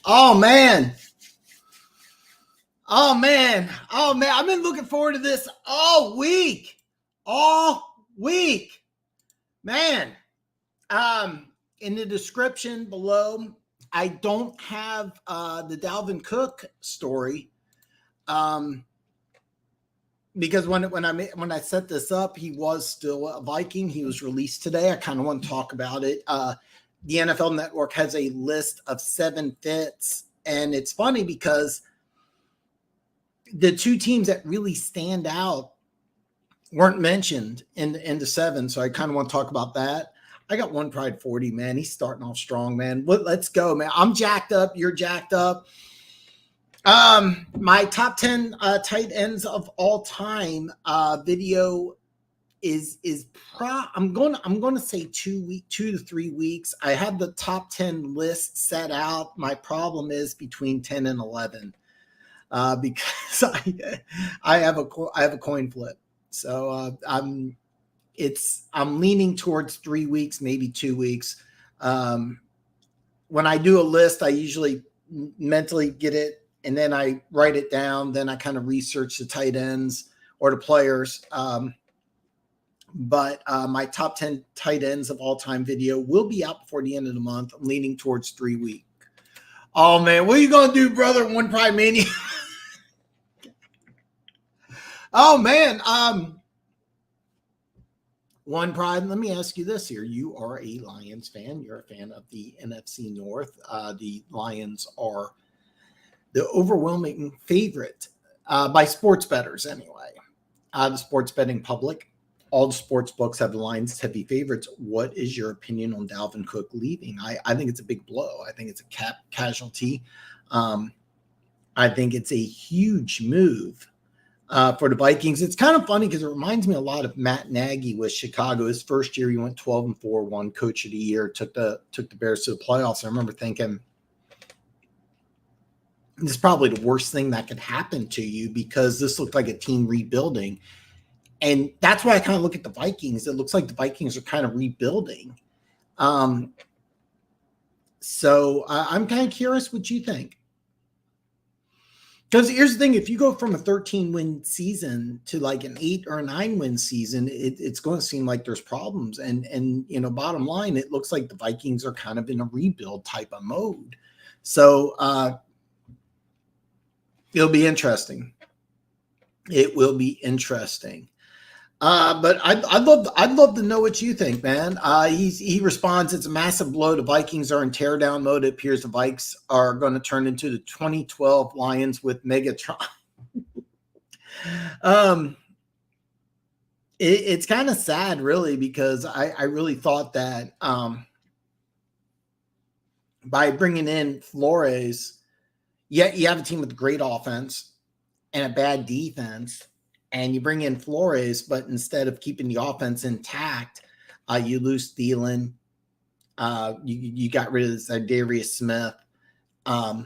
Oh man. Oh man. Oh man. I've been looking forward to this all week. All week. Man. In the description below, I don't have the Dalvin Cook story. Because when I set this up, he was still a Viking. He was released today. I kind of want to talk about it. The NFL Network has a list of 7 fits, and it's funny because the 2 teams that really stand out weren't mentioned in the 7. So I kind of want to talk about that. I got One Pride 40, man. He's starting off strong, man. Let's go, man. I'm jacked up. You're jacked up. My top 10 tight ends of all time video is I'm going to say 2 to 3 weeks. I have the top 10 list set out. My problem is between 10 and 11 because I have a coin flip. So I'm leaning towards 3 weeks, maybe 2 weeks. When I do a list, I usually mentally get it, and then I write it down. Then I kind of research the tight ends or the players. But my top 10 tight ends of all time video will be out before the end of the month. I'm leaning towards 3 weeks. Oh man, what are you going to do, brother? One Pride Mania. Oh man. One Pride, let me ask you this here. You are a Lions fan. You're a fan of the NFC North. The Lions are the overwhelming favorite by sports bettors anyway. The sports betting public, all the sports books have the Lions heavy favorites. What is your opinion on Dalvin Cook leaving? I think it's a big blow. I think it's a cap casualty. I think it's a huge move for the Vikings. It's kind of funny because it reminds me a lot of Matt Nagy with Chicago. His first year, he went 12-4, won Coach of the Year, took the Bears to the playoffs. I remember thinking, this is probably the worst thing that could happen to you because this looked like a team rebuilding. And that's why I kind of look at the Vikings. It looks like the Vikings are kind of rebuilding. So I'm kind of curious what you think. Because here's the thing, if you go from a 13-win season to like an 8 or a 9-win season, it's going to seem like there's problems. And you know, bottom line, it looks like the Vikings are kind of in a rebuild type of mode. So it'll be interesting. It will be interesting. But I'd love to know what you think, man. He responds, it's a massive blow. The Vikings are in teardown mode. It appears the Vikes are going to turn into the 2012 Lions with Megatron. It's kind of sad, really, because I really thought that by bringing in Flores, you have a team with a great offense and a bad defense. And you bring in Flores, but instead of keeping the offense intact, you lose Thielen. You got rid of Darius Smith. And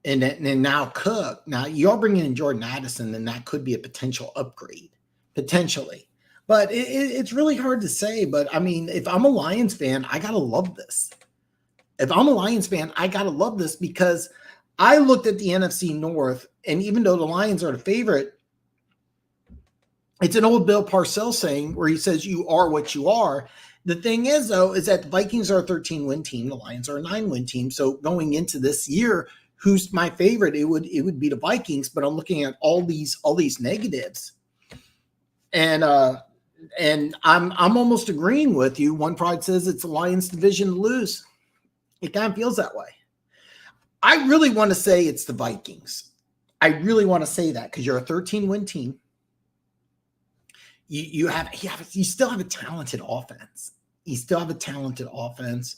now Cook. Now you are bringing in Jordan Addison, and that could be a potential upgrade, potentially. But it's really hard to say. But, I mean, if I'm a Lions fan, I got to love this. If I'm a Lions fan, I got to love this because I looked at the NFC North, and even though the Lions are the favorite, it's an old Bill Parcells saying where he says you are what you are. The thing is, though, is that the Vikings are a 13-win team. The Lions are a 9-win team. So going into this year, who's my favorite? It would be the Vikings, but I'm looking at all these negatives. And I'm almost agreeing with you. One Pride says it's the Lions division to lose. It kind of feels that way. I really want to say it's the Vikings. I really want to say that because you're a 13-win team. You still have a talented offense. You still have a talented offense.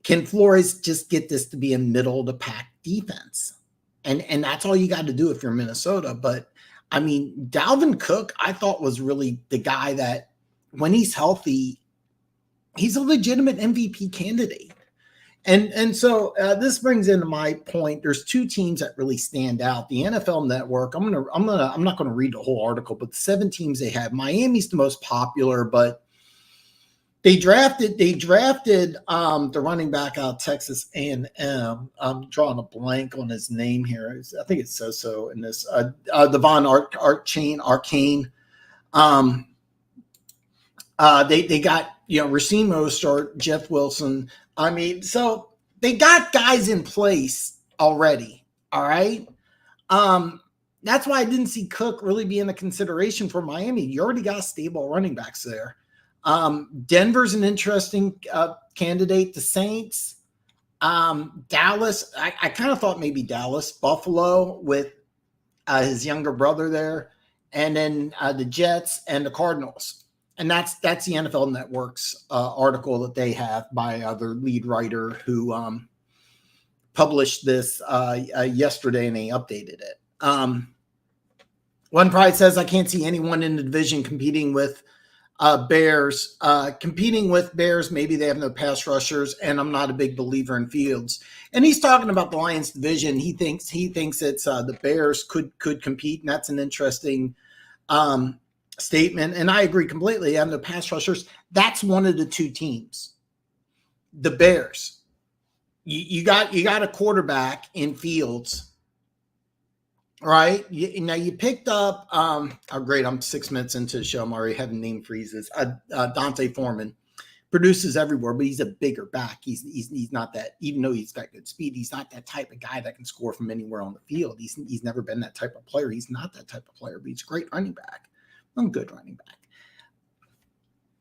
Can Flores just get this to be a middle of the pack defense? And that's all you got to do if you're Minnesota. But I mean, Dalvin Cook, I thought was really the guy that when he's healthy, he's a legitimate MVP candidate. And so this brings into my point. There's 2 teams that really stand out. The NFL Network. I'm not gonna read the whole article, but the 7 teams they have. Miami's the most popular, but They drafted the running back out of Texas A&M. I'm drawing a blank on his name here. I think it's so in this Devon Arcane. They got Racine Mostert, Jeff Wilson. I mean, so they got guys in place already. All right. That's why I didn't see Cook really being a consideration for Miami. You already got stable running backs there. Denver's an interesting candidate. The Saints, Dallas. I kind of thought maybe Dallas, Buffalo with his younger brother there, and then the Jets and the Cardinals. And that's the NFL Network's article that they have by their lead writer who published this yesterday, and they updated it. One Pride says, I can't see anyone in the division competing with Bears. Maybe they have no pass rushers, and I'm not a big believer in Fields. And he's talking about the Lions division. He thinks it's the Bears could compete, and that's an interesting statement. And I agree completely. They have no pass rushers. That's one of the two teams. The Bears. You got a quarterback in Fields. Right. Now you picked up, great. I'm 6 minutes into the show. I'm already having name freezes. Dante Foreman produces everywhere, but he's a bigger back. He's not that, even though he's got good speed, he's not that type of guy that can score from anywhere on the field. He's never been that type of player. He's not that type of player, but he's a great running back. A good running back.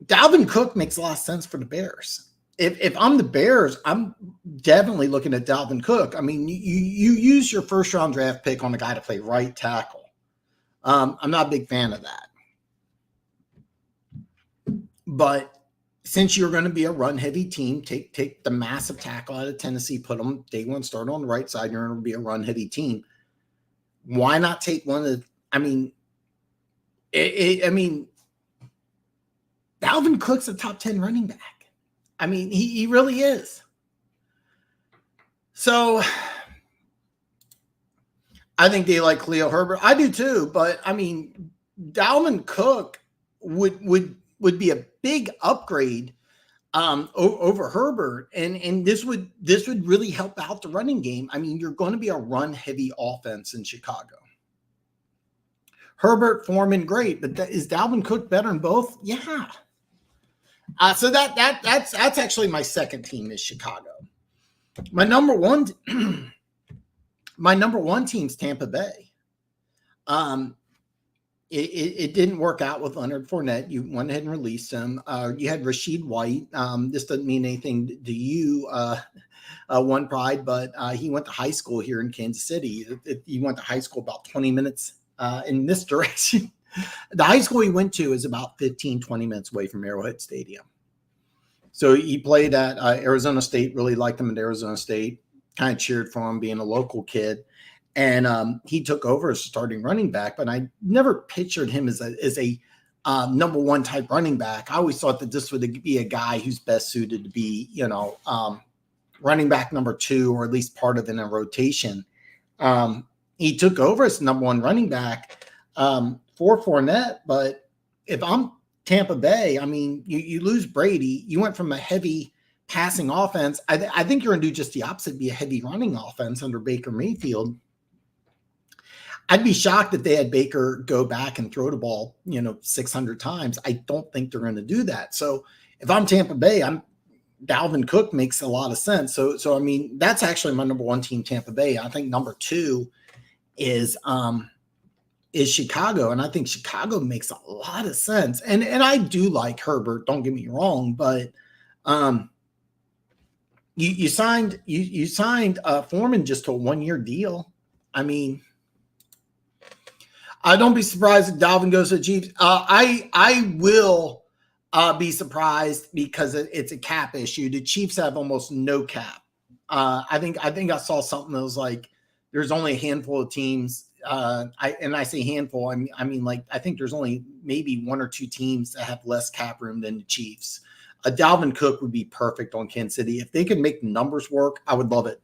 Dalvin Cook makes a lot of sense for the Bears. If I'm the Bears, I'm definitely looking at Dalvin Cook. I mean, you use your first round draft pick on a guy to play right tackle. I'm not a big fan of that. But since you're going to be a run heavy team, take the massive tackle out of Tennessee, put them day one start on the right side. You're going to be a run heavy team. Why not take one of? Dalvin Cook's a top 10 running back. I mean, he really is. So I think they like Khalil Herbert. I do too, but I mean, Dalvin Cook would be a big upgrade over Herbert, and this would really help out the running game. I mean, you're going to be a run heavy offense in Chicago. Herbert, Foreman, great, but is Dalvin Cook better in both? Yeah. So that's actually my second team is Chicago. My number one team's Tampa Bay. It didn't work out with Leonard Fournette. You went ahead and released him. You had Rashid White. This doesn't mean anything to you, One Pride, but he went to high school here in Kansas City. He went to high school about 20 minutes in this direction. The high school he went to is about 15, 20 minutes away from Arrowhead Stadium. So he played at Arizona State, really liked him at Arizona State, kind of cheered for him being a local kid. And he took over as starting running back, but I never pictured him as a number one type running back. I always thought that this would be a guy who's best suited to be, running back number two, or at least part of in a rotation. He took over as number one running back for Fournette, but if I'm Tampa Bay, I mean, you lose Brady. You went from a heavy passing offense. I think you're going to do just the opposite, be a heavy running offense under Baker Mayfield. I'd be shocked if they had Baker go back and throw the ball, 600 times. I don't think they're going to do that. So if I'm Tampa Bay, Dalvin Cook makes a lot of sense. So I mean, that's actually my number one team, Tampa Bay. I think number two is Chicago, and I think Chicago makes a lot of sense. And I do like Herbert. Don't get me wrong, but you signed Foreman just to a 1-year deal. I mean, don't be surprised if Dalvin goes to the Chiefs. I will be surprised because it's a cap issue. The Chiefs have almost no cap. I think I saw something that was like there's only a handful of teams. I say handful. I mean, like I think there's only maybe one or two teams that have less cap room than the Chiefs. Dalvin Cook would be perfect on Kansas City if they could make the numbers work. I would love it.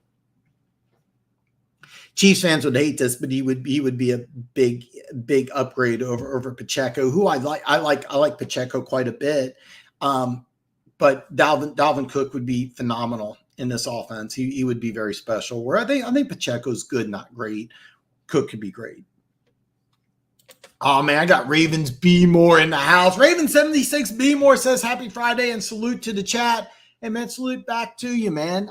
Chiefs fans would hate this, but he would be a big upgrade over Pacheco, who I like. I like Pacheco quite a bit. but Dalvin Cook would be phenomenal in this offense. He would be very special. Where I think Pacheco's good, not great. Cook could be great. Oh man, I got Ravens B More in the house. Raven76 B More says happy Friday and salute to the chat. Hey man, salute back to you, man.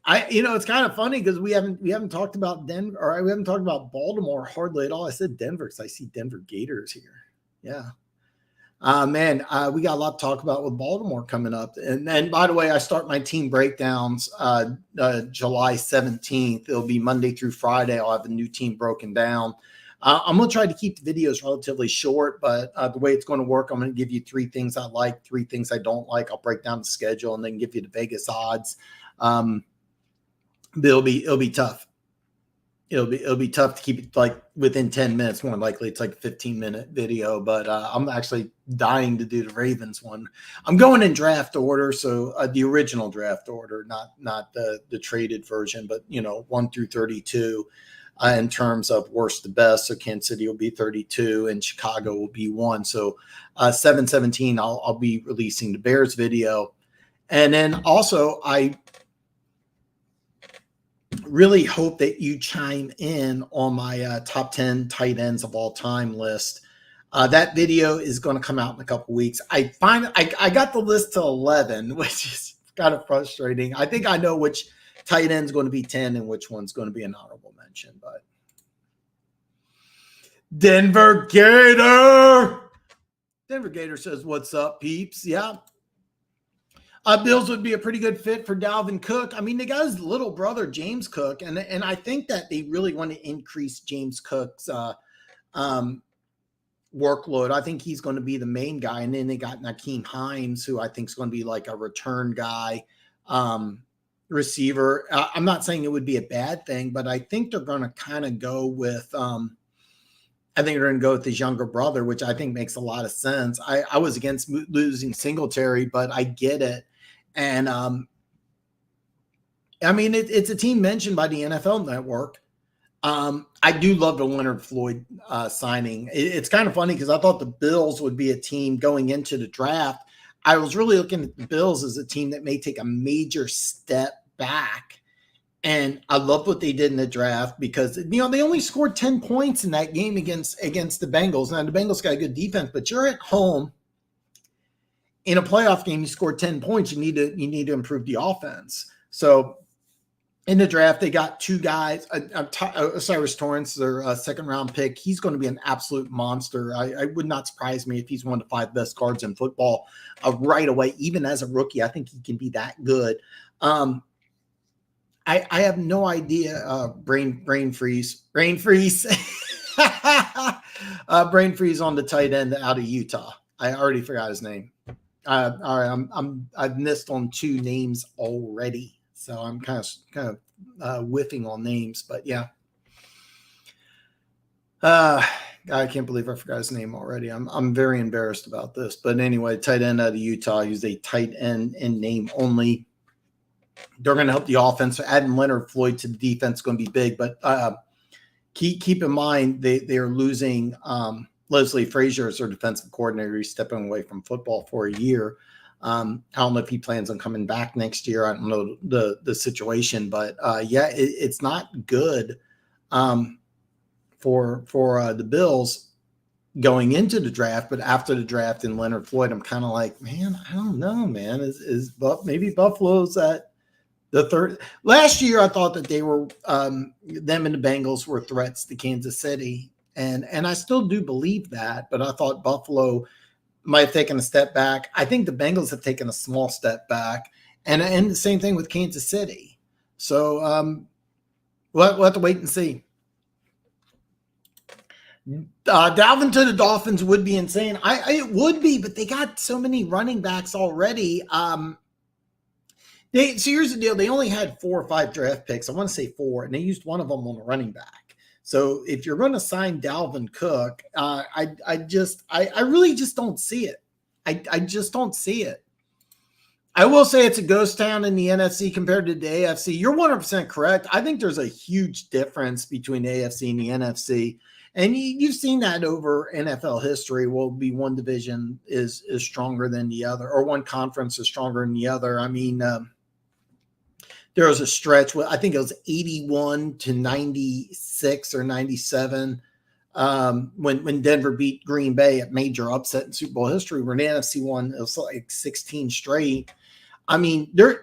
It's kind of funny because we haven't talked about Denver, or we haven't talked about Baltimore hardly at all. I said Denver because I see Denver Gators here. Yeah. We got a lot to talk about with Baltimore coming up. And by the way, I start my team breakdowns July 17th. It'll be Monday through Friday. I'll have a new team broken down. I'm going to try to keep the videos relatively short, but the way it's going to work, I'm going to give you 3 things I like, 3 things I don't like. I'll break down the schedule and then give you the Vegas odds. It'll be tough. It'll be tough to keep it like within 10 minutes. More likely it's like a 15-minute video, but I'm actually dying to do the Ravens one. I'm going in draft order, so the original draft order, not the traded version, but 1 through 32 in terms of worst to best. So Kansas City will be 32 and Chicago will be 1. So 7/17 I'll be releasing the Bears video, and then also I really hope that you chime in on my top 10 tight ends of all time list. That video is going to come out in a couple weeks. I got the list to 11, which is kind of frustrating. I think I know which tight end is going to be 10 and which one's going to be an honorable mention, but Denver Gator says, what's up, peeps? Yeah. Bills would be a pretty good fit for Dalvin Cook. I mean, they got his little brother, James Cook, and I think that they really want to increase James Cook's workload. I think he's going to be the main guy. And then they got Nakeem Hines, who I think is going to be like a return guy, receiver. I'm not saying it would be a bad thing, but I think they're going to kind of go with I think they're going to go with his younger brother, which I think makes a lot of sense. I was against losing Singletary, but I get it. And it's a team mentioned by the NFL Network. I do love the Leonard Floyd signing. It's kind of funny because I thought the Bills would be a team going into the draft. I was really looking at the Bills as a team that may take a major step back. And I love what they did in the draft because, they only scored 10 points in that game against the Bengals. Now, the Bengals got a good defense, but you're at home in a playoff game. You scored 10 points. You need to improve the offense. So in the draft, they got 2 guys. Cyrus Torrance, their second-round pick. He's going to be an absolute monster. I would not surprise me if he's one of the 5 best guards in football right away. Even as a rookie, I think he can be that good. I have no idea. Brain freeze. Brain freeze on the tight end out of Utah. I already forgot his name. All right, I've missed on 2 names already, so I'm kind of whiffing on names. But yeah, I can't believe I forgot his name already. I'm very embarrassed about this. But anyway, tight end out of Utah. He's a tight end in name only. They're going to help the offense. So adding Leonard Floyd to the defense is going to be big. But keep in mind they are losing Leslie Frazier as their defensive coordinator. He's stepping away from football for a year. I don't know if he plans on coming back next year. I don't know the situation, but it's not good for the Bills going into the draft. But after the draft and Leonard Floyd, I'm kind of like, man, I don't know, man. Maybe Buffalo's at the third. Last year, I thought that they were them and the Bengals were threats to Kansas City, and I still do believe that. But I thought Buffalo might have taken a step back. I think the Bengals have taken a small step back, and the same thing with Kansas City. So we'll have to wait and see. Dalvin to the Dolphins would be insane. It would be, but they got so many running backs already. So here's the deal. They only had 4 or 5 draft picks. I want to say 4, and they used one of them on a running back. So if you're going to sign Dalvin Cook, I really just don't see it. I just don't see it. I will say it's a ghost town in the NFC compared to the AFC. You're 100% correct. I think there's a huge difference between the AFC and the NFC. And you've seen that over NFL history. Will be one division is stronger than the other, or one conference is stronger than the other. I mean, there was a stretch where I think it was 81 to 96 or 97 when Denver beat Green Bay at major upset in Super Bowl history. When the NFC won, it was like 16 straight. I mean, there's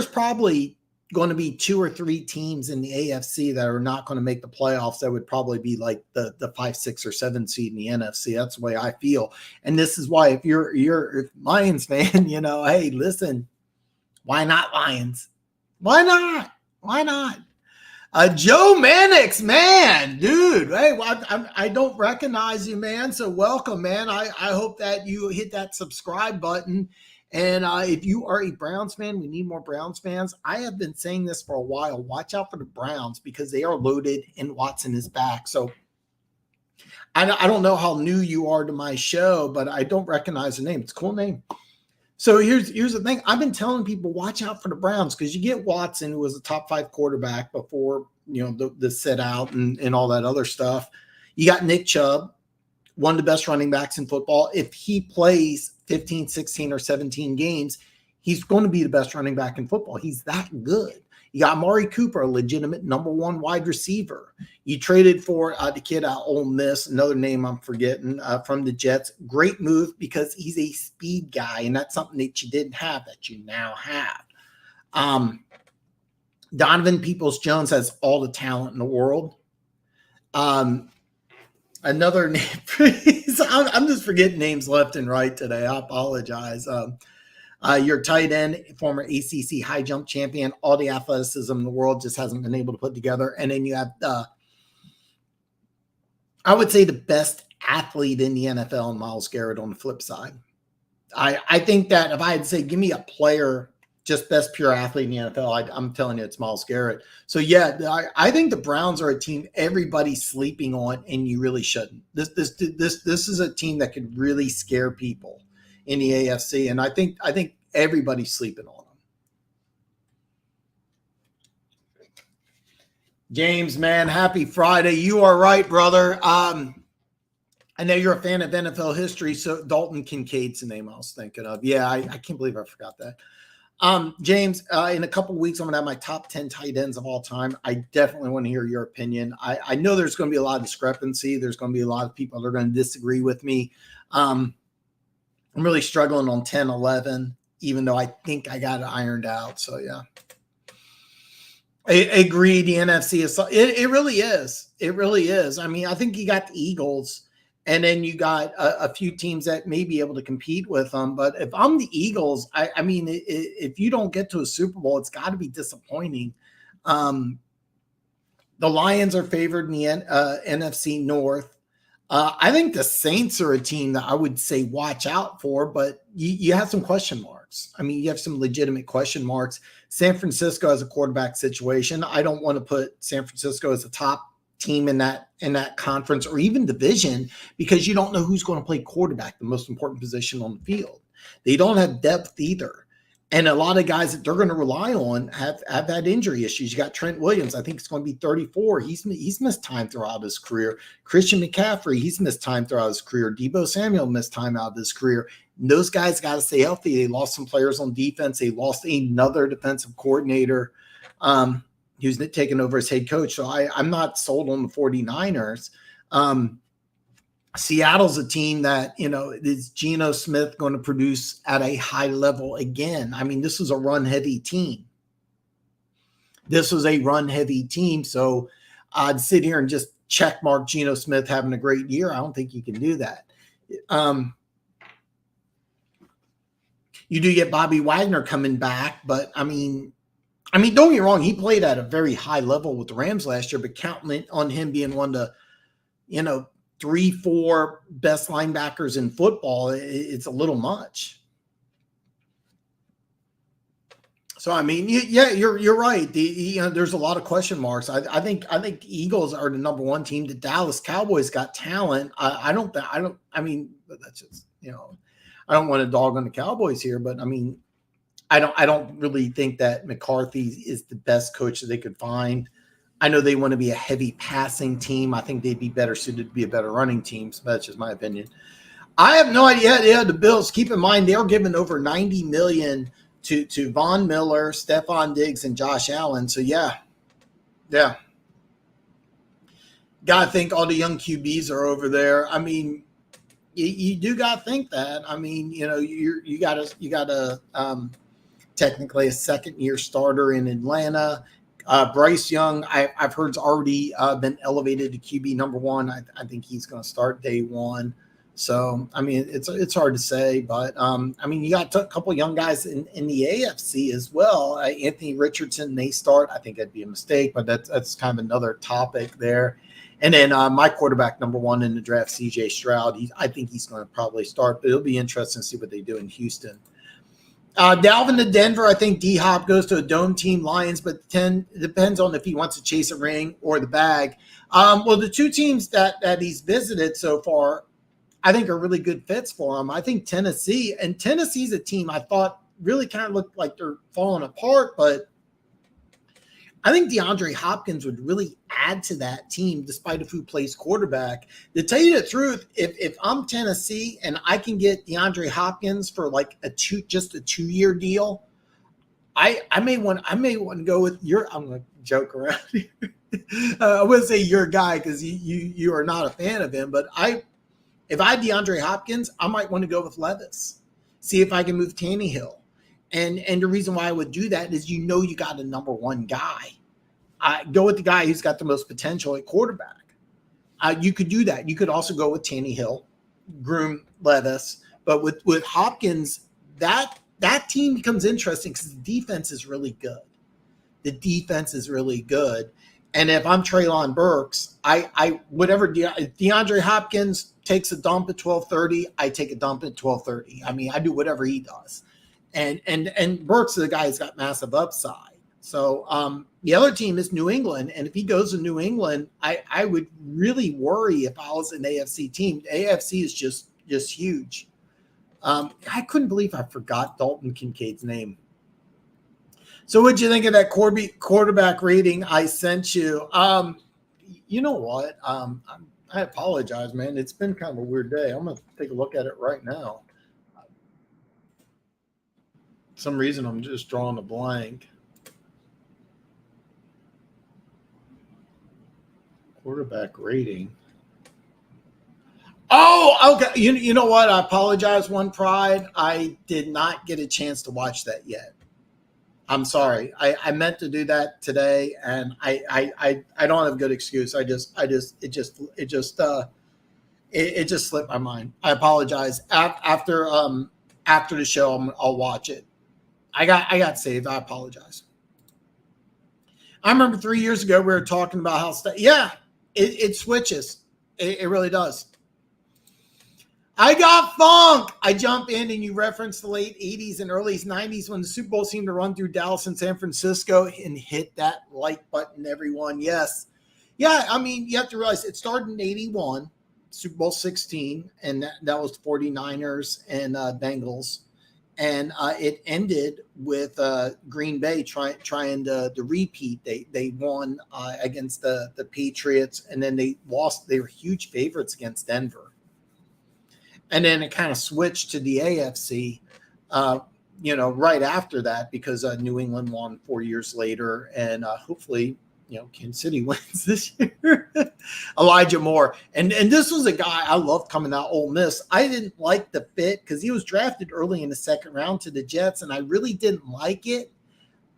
probably going to be 2 or 3 teams in the AFC that are not going to make the playoffs. That would probably be like the 5, 6, or 7 seed in the NFC. That's the way I feel. And this is why, if you're a Lions fan, hey, listen, why not Lions? Why not? Why not? Joe Mannix, man, dude. Hey, I don't recognize you, man. So welcome, man. I hope that you hit that subscribe button. And if you are a Browns fan, we need more Browns fans. I have been saying this for a while. Watch out for the Browns because they are loaded and Watson is back. So I don't know how new you are to my show, but I don't recognize the name. It's a cool name. So here's the thing. I've been telling people, watch out for the Browns because you get Watson, who was a top 5 quarterback before, the sit out and all that other stuff. You got Nick Chubb, one of the best running backs in football. If he plays 15, 16, or 17 games, he's going to be the best running back in football. He's that good. You got Amari Cooper, a legitimate number 1 wide receiver. You traded for the kid out Ole Miss, another name I'm forgetting, from the Jets. Great move because he's a speed guy, and that's something that you didn't have that you now have. Donovan Peoples-Jones has all the talent in the world. Another name, I'm just forgetting names left and right today. I apologize. Your tight end, former ACC high jump champion, all the athleticism in the world, just hasn't been able to put together. And then you have, I would say, the best athlete in the NFL, Myles Garrett, on the flip side. I think that if I had to say, give me a player, just best pure athlete in the NFL, I'm telling you, it's Myles Garrett. So, yeah, I think the Browns are a team everybody's sleeping on, and you really shouldn't. This is a team that could really scare people in the AFC, and I think everybody's sleeping on them. James, man, happy Friday. You are right, brother. I know you're a fan of NFL history, so Dalton Kincaid's the name I was thinking of. Yeah, I can't believe I forgot that. James, in a couple of weeks, I'm going to have my top 10 tight ends of all time. I definitely want to hear your opinion. I know there's going to be a lot of discrepancy. There's going to be a lot of people that are going to disagree with me. I'm really struggling on 10, 11, even though I think I got it ironed out. So, yeah. I agree. The NFC is it really is. It really is. I mean, I think you got the Eagles, and then you got a few teams that may be able to compete with them. But if I'm the Eagles, I mean, if you don't get to a Super Bowl, it's got to be disappointing. The Lions are favored in the NFC North. I think the Saints are a team that I would say watch out for, but you have some question marks. I mean, you have some legitimate question marks. San Francisco has a quarterback situation. I don't want to put San Francisco as a top team in that conference or even division because you don't know who's going to play quarterback, the most important position on the field. They don't have depth either. And a lot of guys that they're going to rely on have had injury issues. You got Trent Williams. I think it's going to be 34. He's missed time throughout his career. Christian McCaffrey, he's missed time throughout his career. Deebo Samuel missed time out of his career. And those guys got to stay healthy. They lost some players on defense. They lost another defensive coordinator who's taken over as head coach. So I'm not sold on the 49ers. Seattle's a team that, is Geno Smith going to produce at a high level again? I mean, this was a run-heavy team. So I'd sit here and just check mark Geno Smith having a great year. I don't think you can do that. You do get Bobby Wagner coming back, but I mean, don't get me wrong. He played at a very high level with the Rams last year, but counting on him being one of the, 3-4 best linebackers in football, it's a little much. So, I mean, yeah, you're right. There's a lot of question marks. I think Eagles are the number 1 team. The Dallas Cowboys got talent. I mean, that's just, I don't want to dog on the Cowboys here, but I mean, I don't really think that McCarthy is the best coach that they could find. I know they want to be a heavy passing team. I think they'd be better suited to be a better running team. So that's just my opinion. I have no idea. Yeah, the Bills. Keep in mind they are giving over $90 million to Von Miller, Stephon Diggs, and Josh Allen. So yeah. Gotta think all the young QBs are over there. I mean, you do gotta think that. I mean, you gotta technically a second-year starter in Atlanta. Bryce Young, I've heard, has already been elevated to QB number one. I think he's going to start day one. So, I mean, it's hard to say. But, I mean, you got a couple of young guys in the AFC as well. Anthony Richardson may start. I think that'd be a mistake, but that's kind of another topic there. And then my quarterback number one in the draft, CJ Stroud, I think he's going to probably start. But it'll be interesting to see what they do in Houston. Dalvin to Denver. I think D-Hop goes to a dome team, Lions, but it depends on if he wants to chase a ring or the bag. Well, the two teams that he's visited so far, I think are really good fits for him. I think Tennessee's a team I thought really kind of looked like they're falling apart, but I think DeAndre Hopkins would really add to that team despite of who plays quarterback. To tell you the truth, if I'm Tennessee and I can get DeAndre Hopkins for like just a 2-year deal, I may want to go with I'm going to joke around here. I wouldn't say your guy because you are not a fan of him, but if I had DeAndre Hopkins, I might want to go with Levis. See if I can move Tannehill. And the reason why I would do that is you got a number one guy. Go with the guy who's got the most potential at quarterback. You could do that. You could also go with Tannehill, groom Levis. But with Hopkins, that team becomes interesting because the defense is really good. The defense is really good. And if I'm Treylon Burks, whatever DeAndre Hopkins takes a dump at 12:30, I take a dump at 12:30. I mean, I do whatever he does. And Burks is the guy who's got massive upside. So the other team is New England. And if he goes to New England, I would really worry if I was an AFC team. The AFC is just huge. I couldn't believe I forgot Dalton Kincaid's name. So what'd you think of that quarterback rating I sent you? You know what? I apologize, man. It's been kind of a weird day. I'm going to take a look at it right now. For some reason, I'm just drawing a blank. Quarterback rating. Oh, okay. You know what? I apologize, One Pride. I did not get a chance to watch that yet. I'm sorry. I meant to do that today, and I don't have a good excuse. It just slipped my mind. I apologize. After the show, I'll watch it. I got saved. I apologize. I remember 3 years ago we were talking about how it switches. It really does. I got funk. I jump in and you reference the late 80s and early 90s when the Super Bowl seemed to run through Dallas and San Francisco and hit that like button, everyone. Yes. Yeah, I mean, you have to realize it started in 81, Super Bowl 16, and that was the 49ers and Bengals. And it ended with Green Bay trying to repeat. They won against the Patriots, and then they lost. They were huge favorites against Denver. And then it kind of switched to the AFC, right after that because New England won 4 years later. And hopefully, Kansas City wins this year. Elijah Moore. And this was a guy I loved coming out Ole Miss. I didn't like the fit because he was drafted early in the second round to the Jets, and I really didn't like it.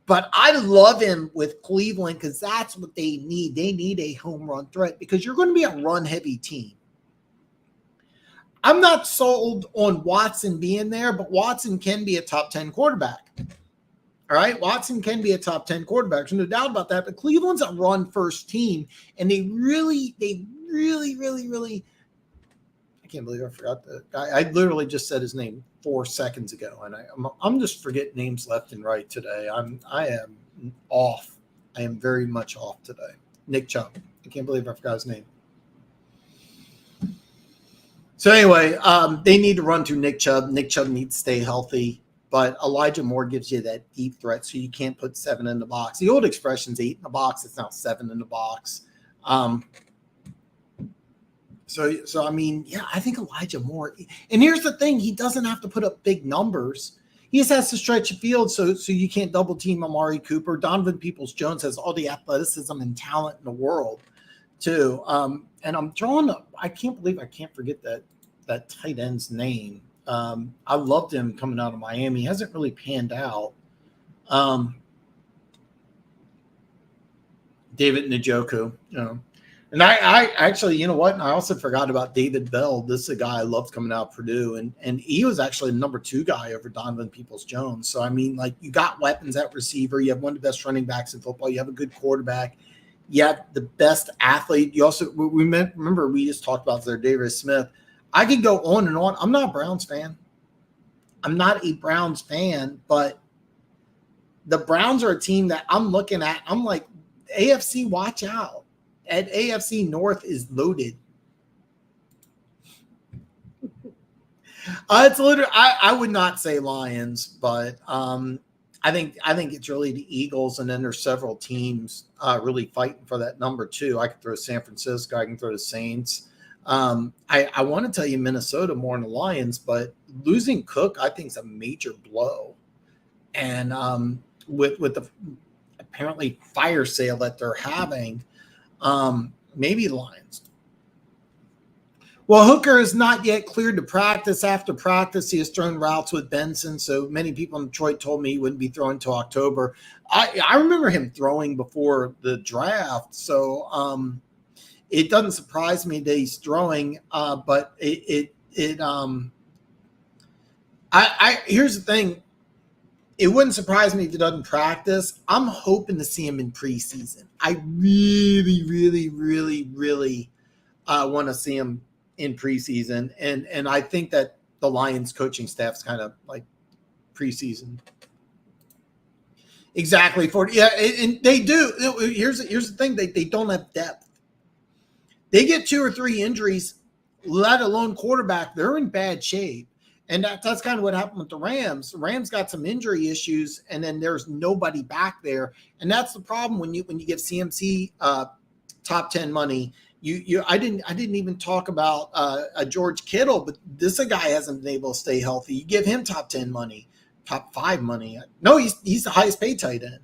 But I love him with Cleveland because that's what they need. They need a home run threat because you're going to be a run-heavy team. I'm not sold on Watson being there, but Watson can be a top 10 quarterback. All right. Watson can be a top 10 quarterback. There's no doubt about that. But Cleveland's a run first team. And they really, I can't believe I forgot the guy. I literally just said his name 4 seconds ago. And I'm just forgetting names left and right today. I am off. I am very much off today. Nick Chubb. I can't believe I forgot his name. So anyway, they need to run through Nick Chubb. Nick Chubb needs to stay healthy. but Elijah Moore gives you that deep threat, so you can't put 7 in the box. The old expression's 8 in the box. It's now 7 in the box. So I mean, yeah, I think Elijah Moore. And here's the thing: he doesn't have to put up big numbers. He just has to stretch the field so you can't double team Amari Cooper. Donovan Peoples-Jones has all the athleticism and talent in the world, too. And I'm drawing up. I can't believe I can't forget that tight end's name. I loved him coming out of Miami. He hasn't really panned out. David Njoku, And I actually, you know what? And I also forgot about David Bell. This is a guy I loved coming out of Purdue. And he was actually the number 2 guy over Donovan Peoples-Jones. So, I mean, like, you got weapons at receiver. You have one of the best running backs in football. You have a good quarterback. You have the best athlete. You also, remember, we just talked about there, Davis Smith. I could go on and on. I'm not a Browns fan. But the Browns are a team that I'm looking at. I'm like, AFC, watch out. At AFC North is loaded. It's literally. I would not say Lions, but I think it's really the Eagles, and then there's several teams really fighting for that number 2. I could throw San Francisco. I can throw the Saints. I want to tell you Minnesota more than the Lions, but losing Cook, I think, is a major blow. And with the apparently fire sale that they're having. Maybe the Lions. Well, Hooker is not yet cleared to practice. After practice, he has thrown routes with Benson. So many people in Detroit told me he wouldn't be throwing until October. I remember him throwing before the draft. So it doesn't surprise me that he's throwing. But here's the thing. It wouldn't surprise me if he doesn't practice. I'm hoping to see him in preseason. I really, really, really, really want to see him in preseason. And I think that the Lions coaching staff's kind of like preseason. Exactly. And they do. Here's the thing. They don't have depth. They get 2 or 3 injuries, let alone quarterback. They're in bad shape. And that's kind of what happened with the Rams. The Rams got some injury issues, and then there's nobody back there. And that's the problem when you give CMC top 10 money. I didn't even talk about George Kittle, but this guy hasn't been able to stay healthy. You give him top 10 money, top 5 money. No, he's the highest paid tight end.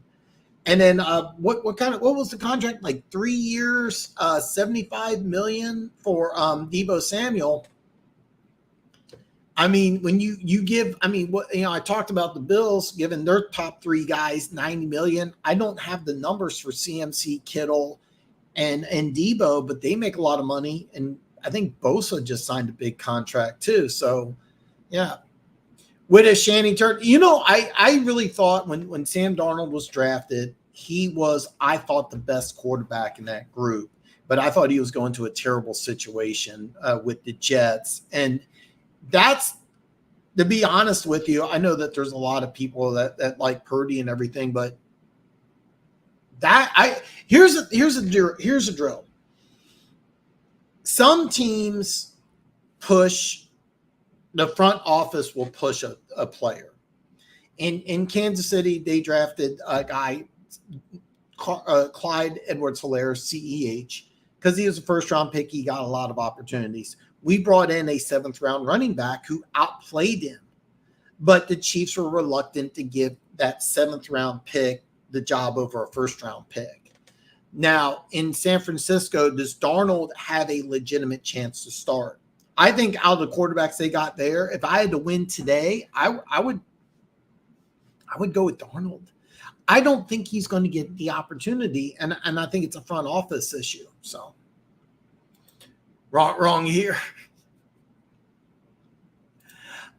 And then what was the contract? Like 3 years, $75 million for Deebo Samuel. I mean, when you give, I talked about the Bills giving their top 3 guys $90 million. I don't have the numbers for CMC, Kittle, and Deebo, but they make a lot of money. And I think Bosa just signed a big contract too. So, yeah. With a Shanny Turk, I really thought when Sam Darnold was drafted, he was, I thought, the best quarterback in that group. But I thought he was going to a terrible situation with the Jets. And that's, to be honest with you, I know that there's a lot of people that like Purdy and everything, but here's a drill. Some teams push, the front office will push a player. In Kansas City, they drafted a guy, Clyde Edwards-Helaire, CEH, because he was a first-round pick. He got a lot of opportunities. We brought in a 7th-round running back who outplayed him, but the Chiefs were reluctant to give that 7th-round pick the job over a first-round pick. Now, in San Francisco, does Darnold have a legitimate chance to start? I think out of the quarterbacks they got there, if I had to win today, I would go with Darnold. I don't think he's going to get the opportunity, and I think it's a front office issue. So, wrong here.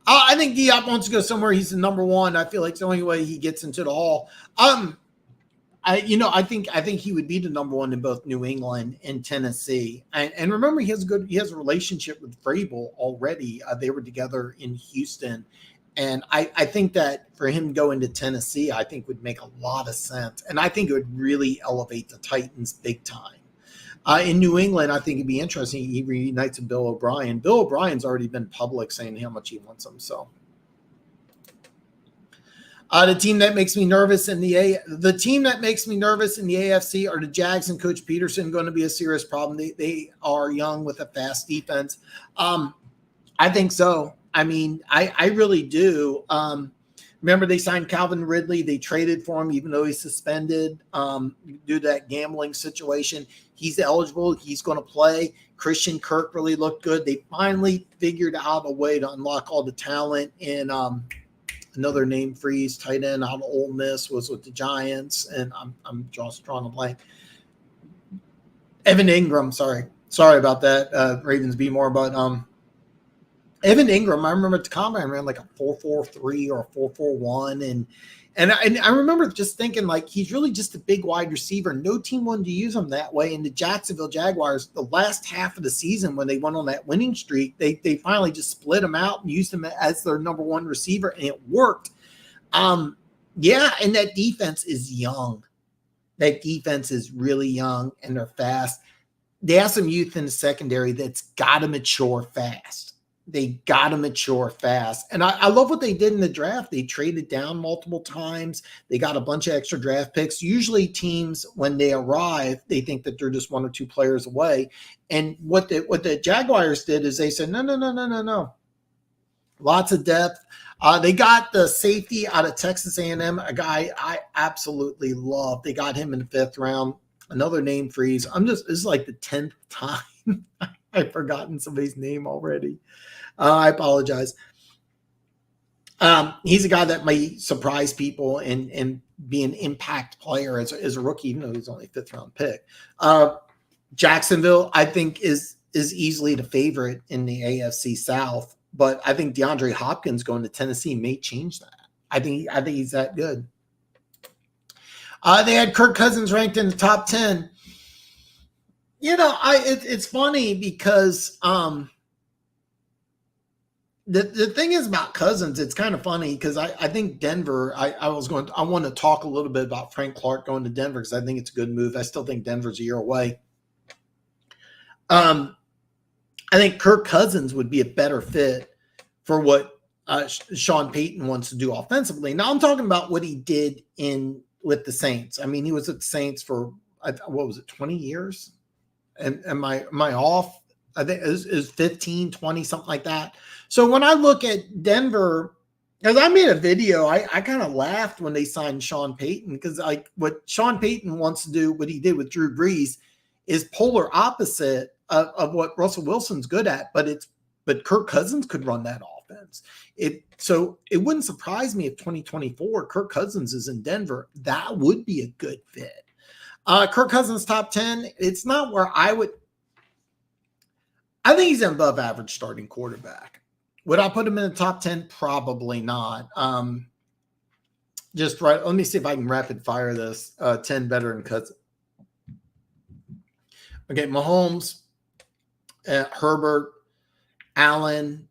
I think Diop wants to go somewhere. He's the number 1. I feel like it's the only way he gets into the Hall. I think he would be the number 1 in both New England and Tennessee. And remember, he has a relationship with Vrabel already. They were together in Houston. And I think that for him to go into Tennessee, I think would make a lot of sense. And I think it would really elevate the Titans big time. In New England, I think it'd be interesting. He reunites with Bill O'Brien. Bill O'Brien's already been public saying how much he wants him. So The team that makes me nervous in the AFC are the Jags and Coach Peterson. Going to be a serious problem. They are young with a fast defense. I think so. I mean, I really do. Remember, they signed Calvin Ridley. They traded for him, even though he's suspended due to that gambling situation. He's eligible. He's going to play. Christian Kirk really looked good. They finally figured out a way to unlock all the talent in another name freeze tight end out of Ole Miss was with the Giants, and I'm just drawing a blank. Evan Ingram, sorry about that. Ravens be more, but Evan Ingram, I remember at the combine ran like a 4.43 or a 4.41, and I remember just thinking like he's really just a big wide receiver. No team wanted to use him that way. And the Jacksonville Jaguars, the last half of the season when they went on that winning streak, they finally just split him out and used him as their number one receiver, and it worked. Yeah, and that defense is young. That defense is really young, and they're fast. They have some youth in the secondary that's got to mature fast. They got to mature fast. And I love what they did in the draft. They traded down multiple times. They got a bunch of extra draft picks. Usually teams, when they arrive, they think that they're just one or two players away. And what the Jaguars did is they said, no. Lots of depth. They got the safety out of Texas A&M, a guy I absolutely love. They got him in the 5th round. Another name freeze. This is like the 10th time I've forgotten somebody's name already. I apologize. He's a guy that may surprise people and be an impact player as a rookie, even though he's only a 5th round pick. Jacksonville, I think, is easily the favorite in the AFC South, but I think DeAndre Hopkins going to Tennessee may change that. I think he's that good. They had Kirk Cousins ranked in the top 10. You know, it's funny because the thing is about Cousins, it's kind of funny because I think Denver, I want to talk a little bit about Frank Clark going to Denver because I think it's a good move. I still think Denver's a year away. I think Kirk Cousins would be a better fit for what Sean Payton wants to do offensively. Now I'm talking about what he did with the Saints. I mean, he was at the Saints for, what was it, 20 years? Am I off? I think it was 15, 20, something like that. So when I look at Denver, because I made a video, I kind of laughed when they signed Sean Payton because like what Sean Payton wants to do, what he did with Drew Brees, is polar opposite of what Russell Wilson's good at. But Kirk Cousins could run that offense. So it wouldn't surprise me if 2024 Kirk Cousins is in Denver. That would be a good fit. Kirk Cousins top 10. It's not where I think he's an above average starting quarterback. Would I put him in the top 10? Probably not. Just right. Let me see if I can rapid fire this. 10 better than Cousins. Okay, Mahomes, Herbert, Allen,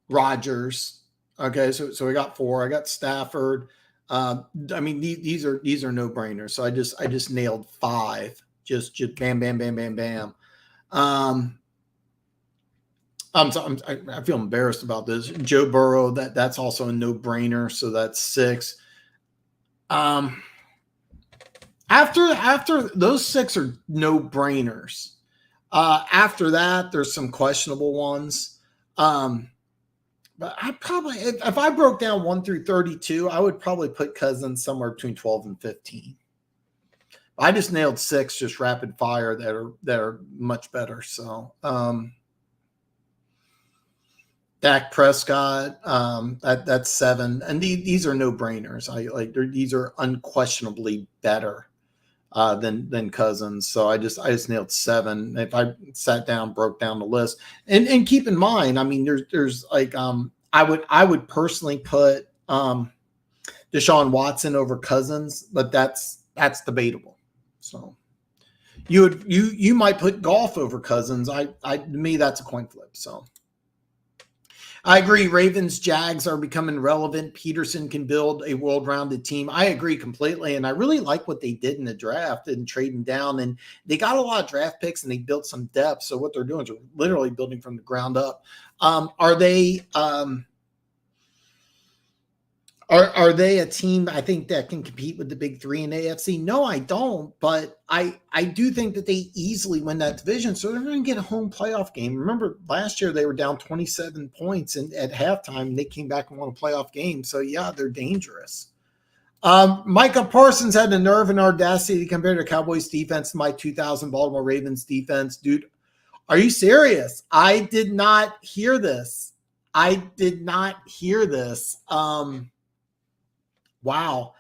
Rodgers. Okay, so we got 4. I got Stafford. I mean, these are no brainers. So I just nailed 5. Just bam, bam, bam, bam, bam. I feel embarrassed about this. Joe Burrow, that's also a no-brainer, so that's 6. After those 6 are no-brainers. After that, there's some questionable ones. But I probably, if I broke down 1 through 32, I would probably put Cousins somewhere between 12 and 15. I just nailed 6, just rapid fire that are much better. So. Dak Prescott, that's 7, and these are no brainers. These are unquestionably better than Cousins. So I just nailed 7. If I sat down, broke down the list, and keep in mind, I mean, there's like I would personally put Deshaun Watson over Cousins, but that's debatable. So you might put Goff over Cousins. To me that's a coin flip. So. I agree. Ravens, Jags are becoming relevant. Peterson can build a world-rounded team. I agree completely, and I really like what they did in the draft and trading down. And they got a lot of draft picks, and they built some depth. So what they're doing is literally building from the ground up. Are they Are they a team I think that can compete with the big three in the AFC? No, I don't. But I do think that they easily win that division. So they're going to get a home playoff game. Remember last year they were down 27 points at halftime. And they came back and won a playoff game. So yeah, they're dangerous. Micah Parsons had the nerve and audacity to compare the Cowboys defense to my 2000 Baltimore Ravens defense. Dude, are you serious? I did not hear this. Wow.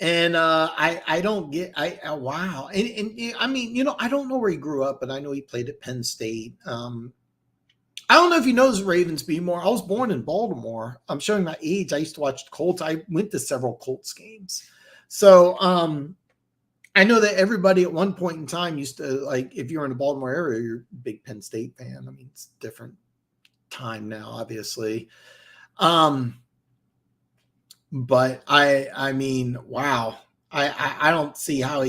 And I don't get wow. And I mean, I don't know where he grew up, but I know he played at Penn State. I don't know if you know this Ravens beat more. I was born in Baltimore. I'm showing my age. I used to watch the Colts. I went to several Colts games. So I know that everybody at one point in time used to, like, if you're in the Baltimore area, you're a big Penn State fan. I mean, it's a different time now, obviously. But I mean, wow. I don't see how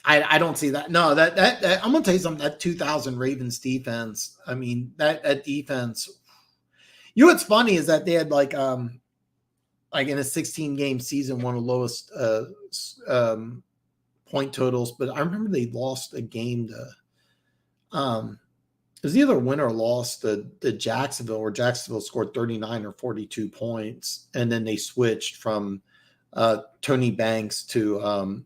I don't see that. No, that I'm gonna tell you something. That 2000 Ravens defense. I mean, that defense. You know what's funny is that they had like in a 16 game season, one of the lowest point totals. But I remember they lost a game to it was either win or lost to Jacksonville, where Jacksonville scored 39 or 42 points, and then they switched from Tony Banks to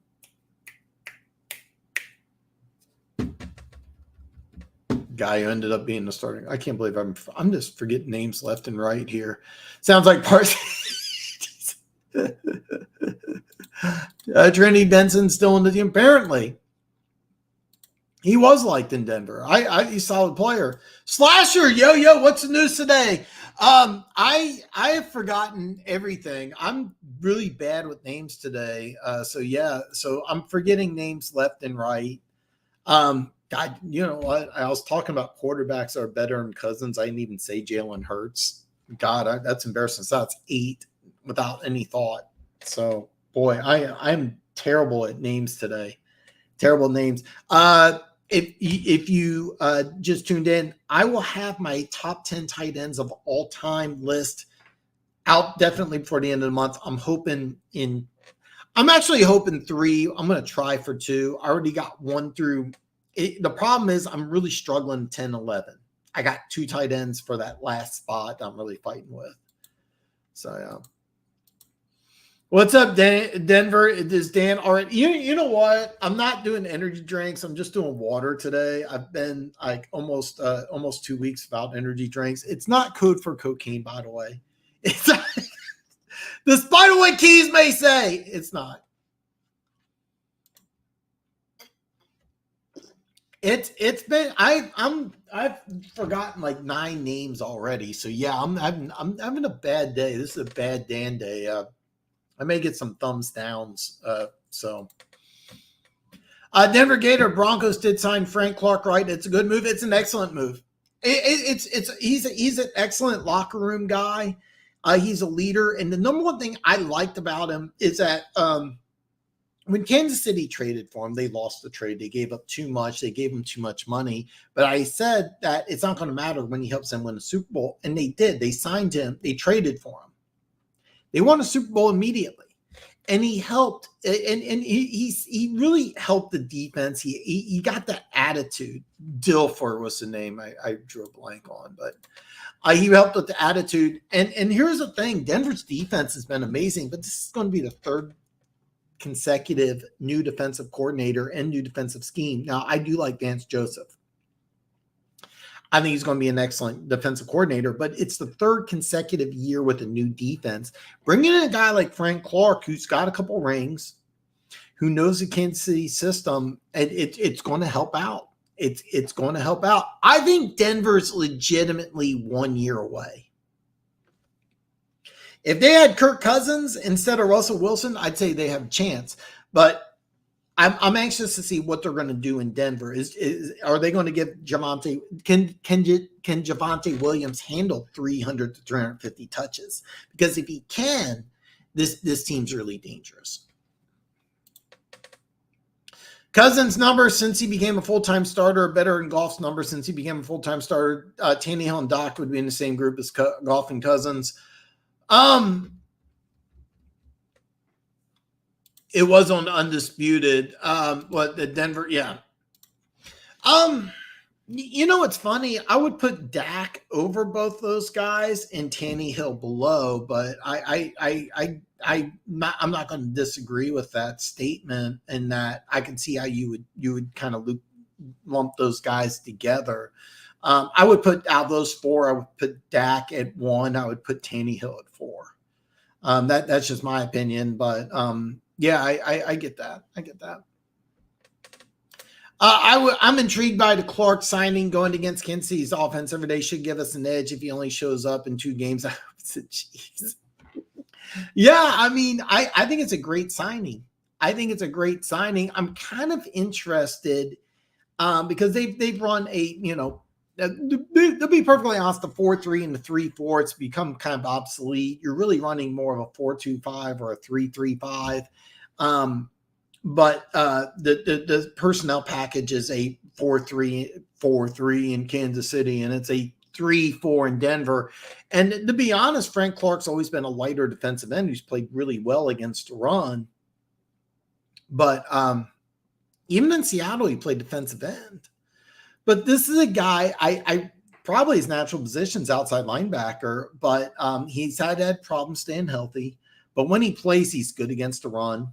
guy who ended up being the starting. I can't believe I'm just forgetting names left and right here. Sounds like Parsons. Trinity Benson's still in the team. Apparently, he was liked in Denver. He's a solid player. Slasher, yo, what's the news today? I have forgotten everything. I'm really bad with names today. So I'm forgetting names left and right. God, you know what? I was talking about quarterbacks are better than Cousins. I didn't even say Jalen Hurts. God, that's embarrassing. So that's 8 without any thought. So, boy, I'm terrible at names today. Terrible names. If you just tuned in, I will have my top 10 tight ends of all time list out definitely before the end of the month. I'm actually hoping 3. I'm going to try for 2. I already got 1 through. The problem is I'm really struggling 10, 11. I got 2 tight ends for that last spot I'm really fighting with. So, yeah. What's up, Denver? Is Dan all right? You know what? I'm not doing energy drinks. I'm just doing water today. I've been like almost 2 weeks without energy drinks. It's not code for cocaine, by the way. It's despite what Keys may say, it's not. It's been I've forgotten like 9 names already. So yeah, I'm having a bad day. This is a bad Dan day. I may get some thumbs downs. Denver Gator Broncos did sign Frank Clark, right? It's a good move. It's an excellent move. He's an excellent locker room guy. He's a leader, and the number one thing I liked about him is that when Kansas City traded for him, they lost the trade. They gave up too much. They gave him too much money. But I said that it's not going to matter when he helps them win a Super Bowl, and they did. They signed him. They traded for him. They won a Super Bowl immediately, and he helped. And he really helped the defense. He got the attitude. Dilfer was the name I drew a blank on, but he helped with the attitude. And here's the thing: Denver's defense has been amazing, but this is going to be the 3rd consecutive new defensive coordinator and new defensive scheme. Now, I do like Vance Joseph. I think he's going to be an excellent defensive coordinator, but it's the 3rd consecutive year with a new defense. Bringing in a guy like Frank Clark, who's got a couple rings, who knows the Kansas City system, and it's going to help out. It's going to help out. I think Denver's legitimately 1 year away. If they had Kirk Cousins instead of Russell Wilson, I'd say they have a chance. But I'm anxious to see what they're going to do in Denver. Are they going to give Javonte? Can Javonte Williams handle 300 to 350 touches? Because if he can, this team's really dangerous. Cousins' numbers since he became a full-time starter are better than Goff's numbers since he became a full-time starter. Tannehill and Doc would be in the same group as Goff and Cousins. It was on Undisputed. What the Denver? Yeah. You know what's funny? I would put Dak over both those guys and Tannehill below, but I'm not going to disagree with that statement, and that I can see how you would kind of lump those guys together. I would put out those four. I would put Dak at 1. I would put Tannehill at 4. That's just my opinion, but yeah, I get that. I get that. I'm intrigued by the Clark signing going against Kansas City's offense every day. Should give us an edge if he only shows up in 2 games. Yeah, I mean, I think it's a great signing. I think it's a great signing. I'm kind of interested because they've run a, they'll be perfectly honest, the 4-3 and the 3-4, it's become kind of obsolete. You're really running more of a 4-2-5 or a 3-3-5. But the personnel package is a 4-3-4-3 in Kansas City, and it's a 3-4 in Denver. And to be honest, Frank Clark's always been a lighter defensive end who's played really well against the run. But even in Seattle, he played defensive end. But this is a guy, I probably his natural position's outside linebacker, but he's had problems staying healthy. But when he plays, he's good against the run.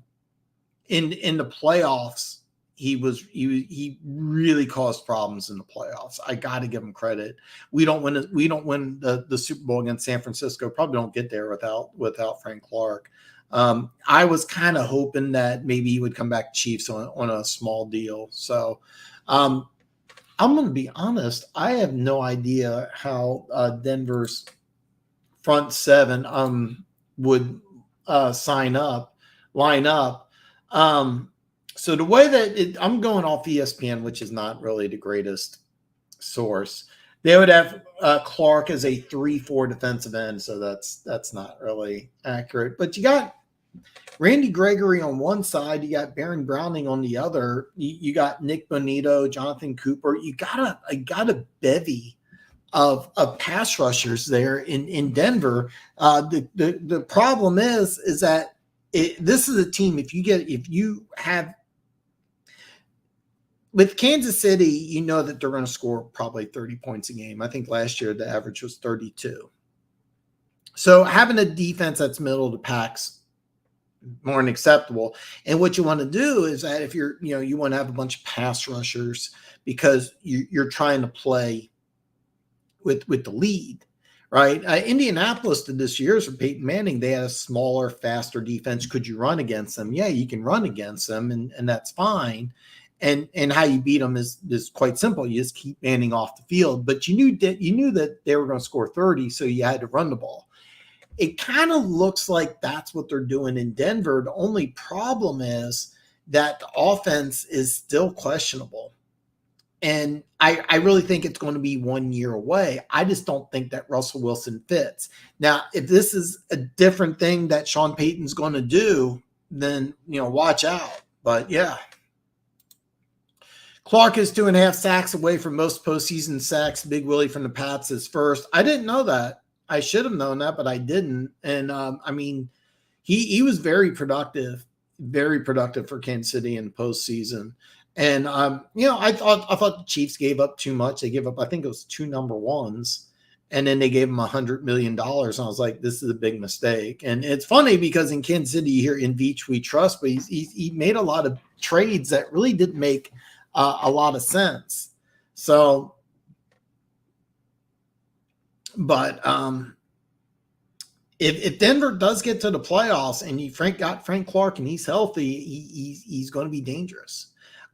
In the playoffs, he really caused problems in the playoffs. I got to give him credit. We don't win the Super Bowl against San Francisco. Probably don't get there without Frank Clark. I was kind of hoping that maybe he would come back to Chiefs on a small deal. So I'm going to be honest. I have no idea how Denver's front 7 would line up. So the way that I'm going off ESPN, which is not really the greatest source, they would have Clark as a 3-4 defensive end. So that's not really accurate, but you got Randy Gregory on one side, you got Baron Browning on the other. You got Nick Bonito, Jonathan Cooper. You got a bevy of pass rushers there in Denver. The problem is that this is a team. If you have with Kansas City, you know that they're going to score probably 30 points a game. I think last year the average was 32. So having a defense that's middle of the pack's more than acceptable. And what you want to do is that if you want to have a bunch of pass rushers because you're trying to play with the lead, right? Indianapolis did this years for Peyton Manning. They had a smaller, faster defense. Could you run against them? Yeah, you can run against them, and that's fine. And how you beat them is quite simple. You just keep Manning off the field. But you knew that they were going to score 30, so you had to run the ball. It kind of looks like that's what they're doing in Denver. The only problem is that the offense is still questionable. And I really think it's going to be 1 year away. I just don't think that Russell Wilson fits. Now, if this is a different thing that Sean Payton's going to do, then, watch out. But, yeah. Clark is 2.5 sacks away from most postseason sacks. Big Willie from the Pats is first. I didn't know that. I should have known that, but I didn't. And, he was very productive for Kansas City in postseason. And, I thought the Chiefs gave up too much. They gave up, I think it was 2 number 1s, and then they gave him $100 million. And I was like, this is a big mistake. And it's funny because in Kansas City, you hear in Veach we trust, but he made a lot of trades that really didn't make a lot of sense. So, but if Denver does get to the playoffs and got Frank Clark and he's healthy, he's going to be dangerous.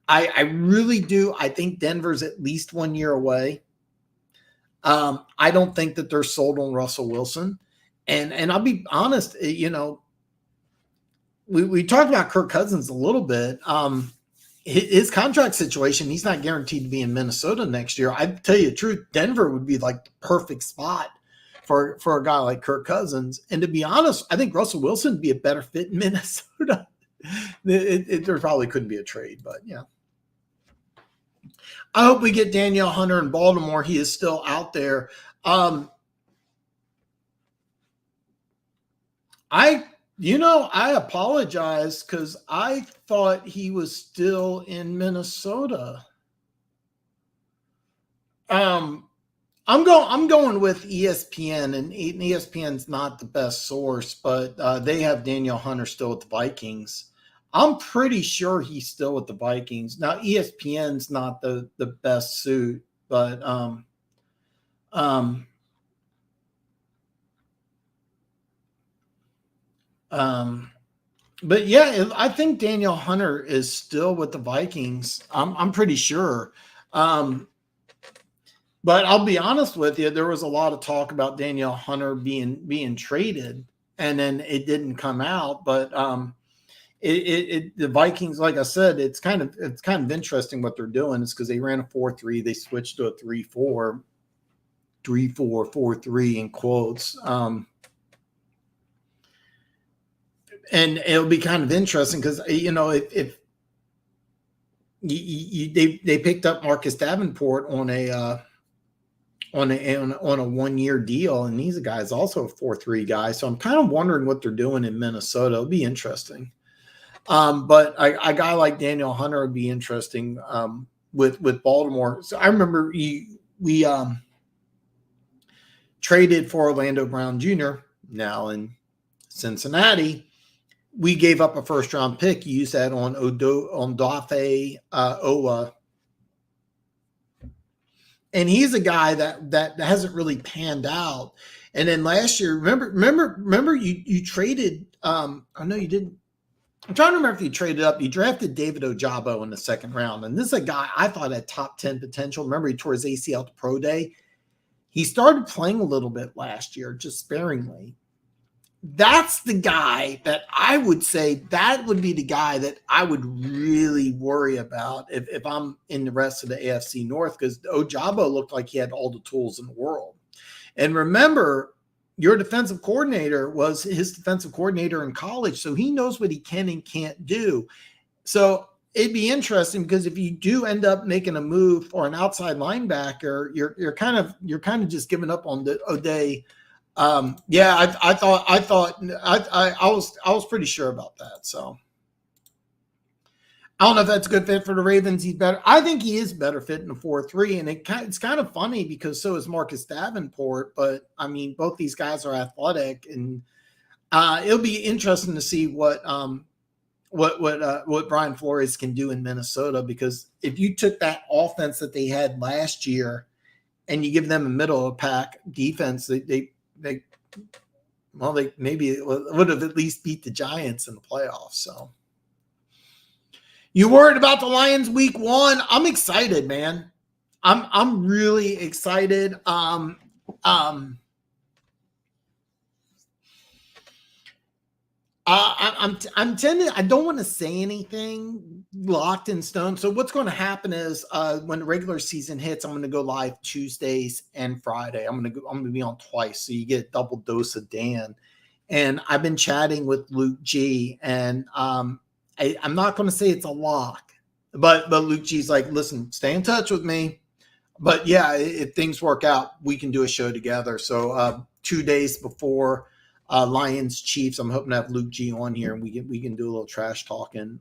I really do. I think Denver's at least 1 year away. I don't think that they're sold on Russell Wilson. And I'll be honest, we talked about Kirk Cousins a little bit. His contract situation, he's not guaranteed to be in Minnesota next year. I tell you the truth, Denver would be like the perfect spot for a guy like Kirk Cousins. And to be honest, I think Russell Wilson would be a better fit in Minnesota. There probably couldn't be a trade, but yeah. I hope we get Danielle Hunter in Baltimore. He is still out there. I I apologize because I thought he was still in Minnesota. I'm going with ESPN, and ESPN's not the best source, but they have Daniel Hunter still with the Vikings. I'm pretty sure he's still with the Vikings. Now ESPN's not the best suit, but um, but yeah, I think Daniel Hunter is still with the Vikings. I'm pretty sure. But I'll be honest with you, there was a lot of talk about Daniel Hunter being traded, and then it didn't come out. But the Vikings, like I said, it's kind of interesting what they're doing. It's because they ran a 4-3, they switched to a 3-4, 3-4, 4-3 in quotes. And it'll be kind of interesting because if they picked up Marcus Davenport on a 1-year deal, and he's a guy is also a 4-3 guy. So I'm kind of wondering what they're doing in Minnesota. It'll be interesting. But a guy like Daniel Hunter would be interesting with Baltimore. So I remember we traded for Orlando Brown Jr. Now in Cincinnati. We gave up a first-round pick. You used that on Odafe Owa. And he's a guy that hasn't really panned out. And then last year, remember you traded. I know you didn't. I'm trying to remember if you traded up. You drafted David Ojabo in the second round, and this is a guy I thought had top 10 potential. Remember, he tore his ACL at the pro day. He started playing a little bit last year, just sparingly. That's the guy that I would say that would be the guy that I would really worry about if I'm in the rest of the AFC North, because Ojabo looked like he had all the tools in the world. And remember, your defensive coordinator was his defensive coordinator in college, so he knows what he can and can't do. So it'd be interesting because if you do end up making a move for an outside linebacker, you're kind of just giving up on the O'Day. Yeah, I was pretty sure about that. So I don't know if that's a good fit for the Ravens. He's better. I think he is better fit in the 4-3, and it's kind of funny because so is Marcus Davenport. But I mean, both these guys are athletic, and it'll be interesting to see what Brian Flores can do in Minnesota. Because if you took that offense that they had last year and you give them a middle of pack defense, they maybe would have at least beat the Giants in the playoffs. So you worried about the Lions week 1? I'm excited, man. I'm really excited. I'm tending. I don't want to say anything locked in stone. So what's going to happen is when the regular season hits, I'm going to go live Tuesdays and Friday. I'm going to be on twice, so you get a double dose of Dan. And I've been chatting with Luke G, and I'm not going to say it's a lock, but Luke G's like, listen, stay in touch with me. But yeah, if things work out, we can do a show together. So 2 days before Lions Chiefs, I'm hoping to have Luke G on here, and we can do a little trash talking.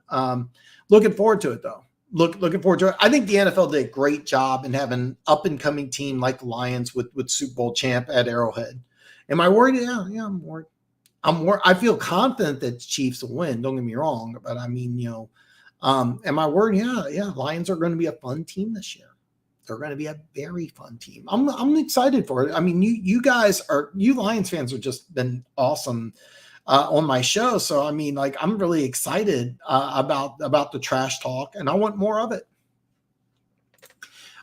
Looking forward to it though. Looking forward to it. I think the NFL did a great job in having an up and coming team like the Lions with Super Bowl champ at Arrowhead. Am I worried? Yeah, I'm worried. I feel confident that the Chiefs will win. Don't get me wrong, but I mean, am I worried? Yeah. Lions are going to be a fun team this year. They're going to be a very fun team. I'm excited for it. I mean, you Lions fans have just been awesome on my show. So I mean, like, I'm really excited about the trash talk, and I want more of it.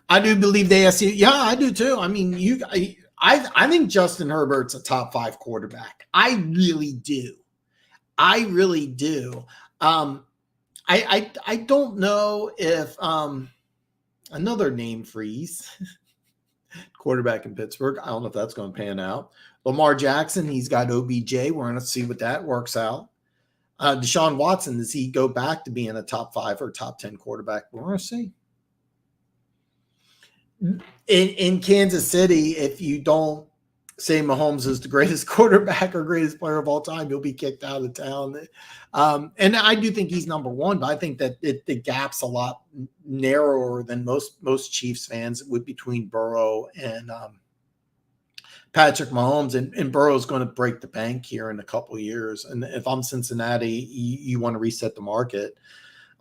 I do believe the AFC. Yeah, I do too. I mean, I think Justin Herbert's a top 5 quarterback. I really do. I don't know if another name freeze quarterback in Pittsburgh. I don't know if that's going to pan out. Lamar Jackson, he's got OBJ. We're going to see what that works out. Deshaun Watson, does he go back to being a top 5 or top 10 quarterback? We're going to see. In Kansas City, if you don't say Mahomes is the greatest quarterback or greatest player of all time, he'll be kicked out of town. And I do think he's number one, but I think that the gap's a lot narrower than most Chiefs fans with between Burrow and Patrick Mahomes. And Burrow's going to break the bank here in a couple of years. And if I'm Cincinnati, you want to reset the market.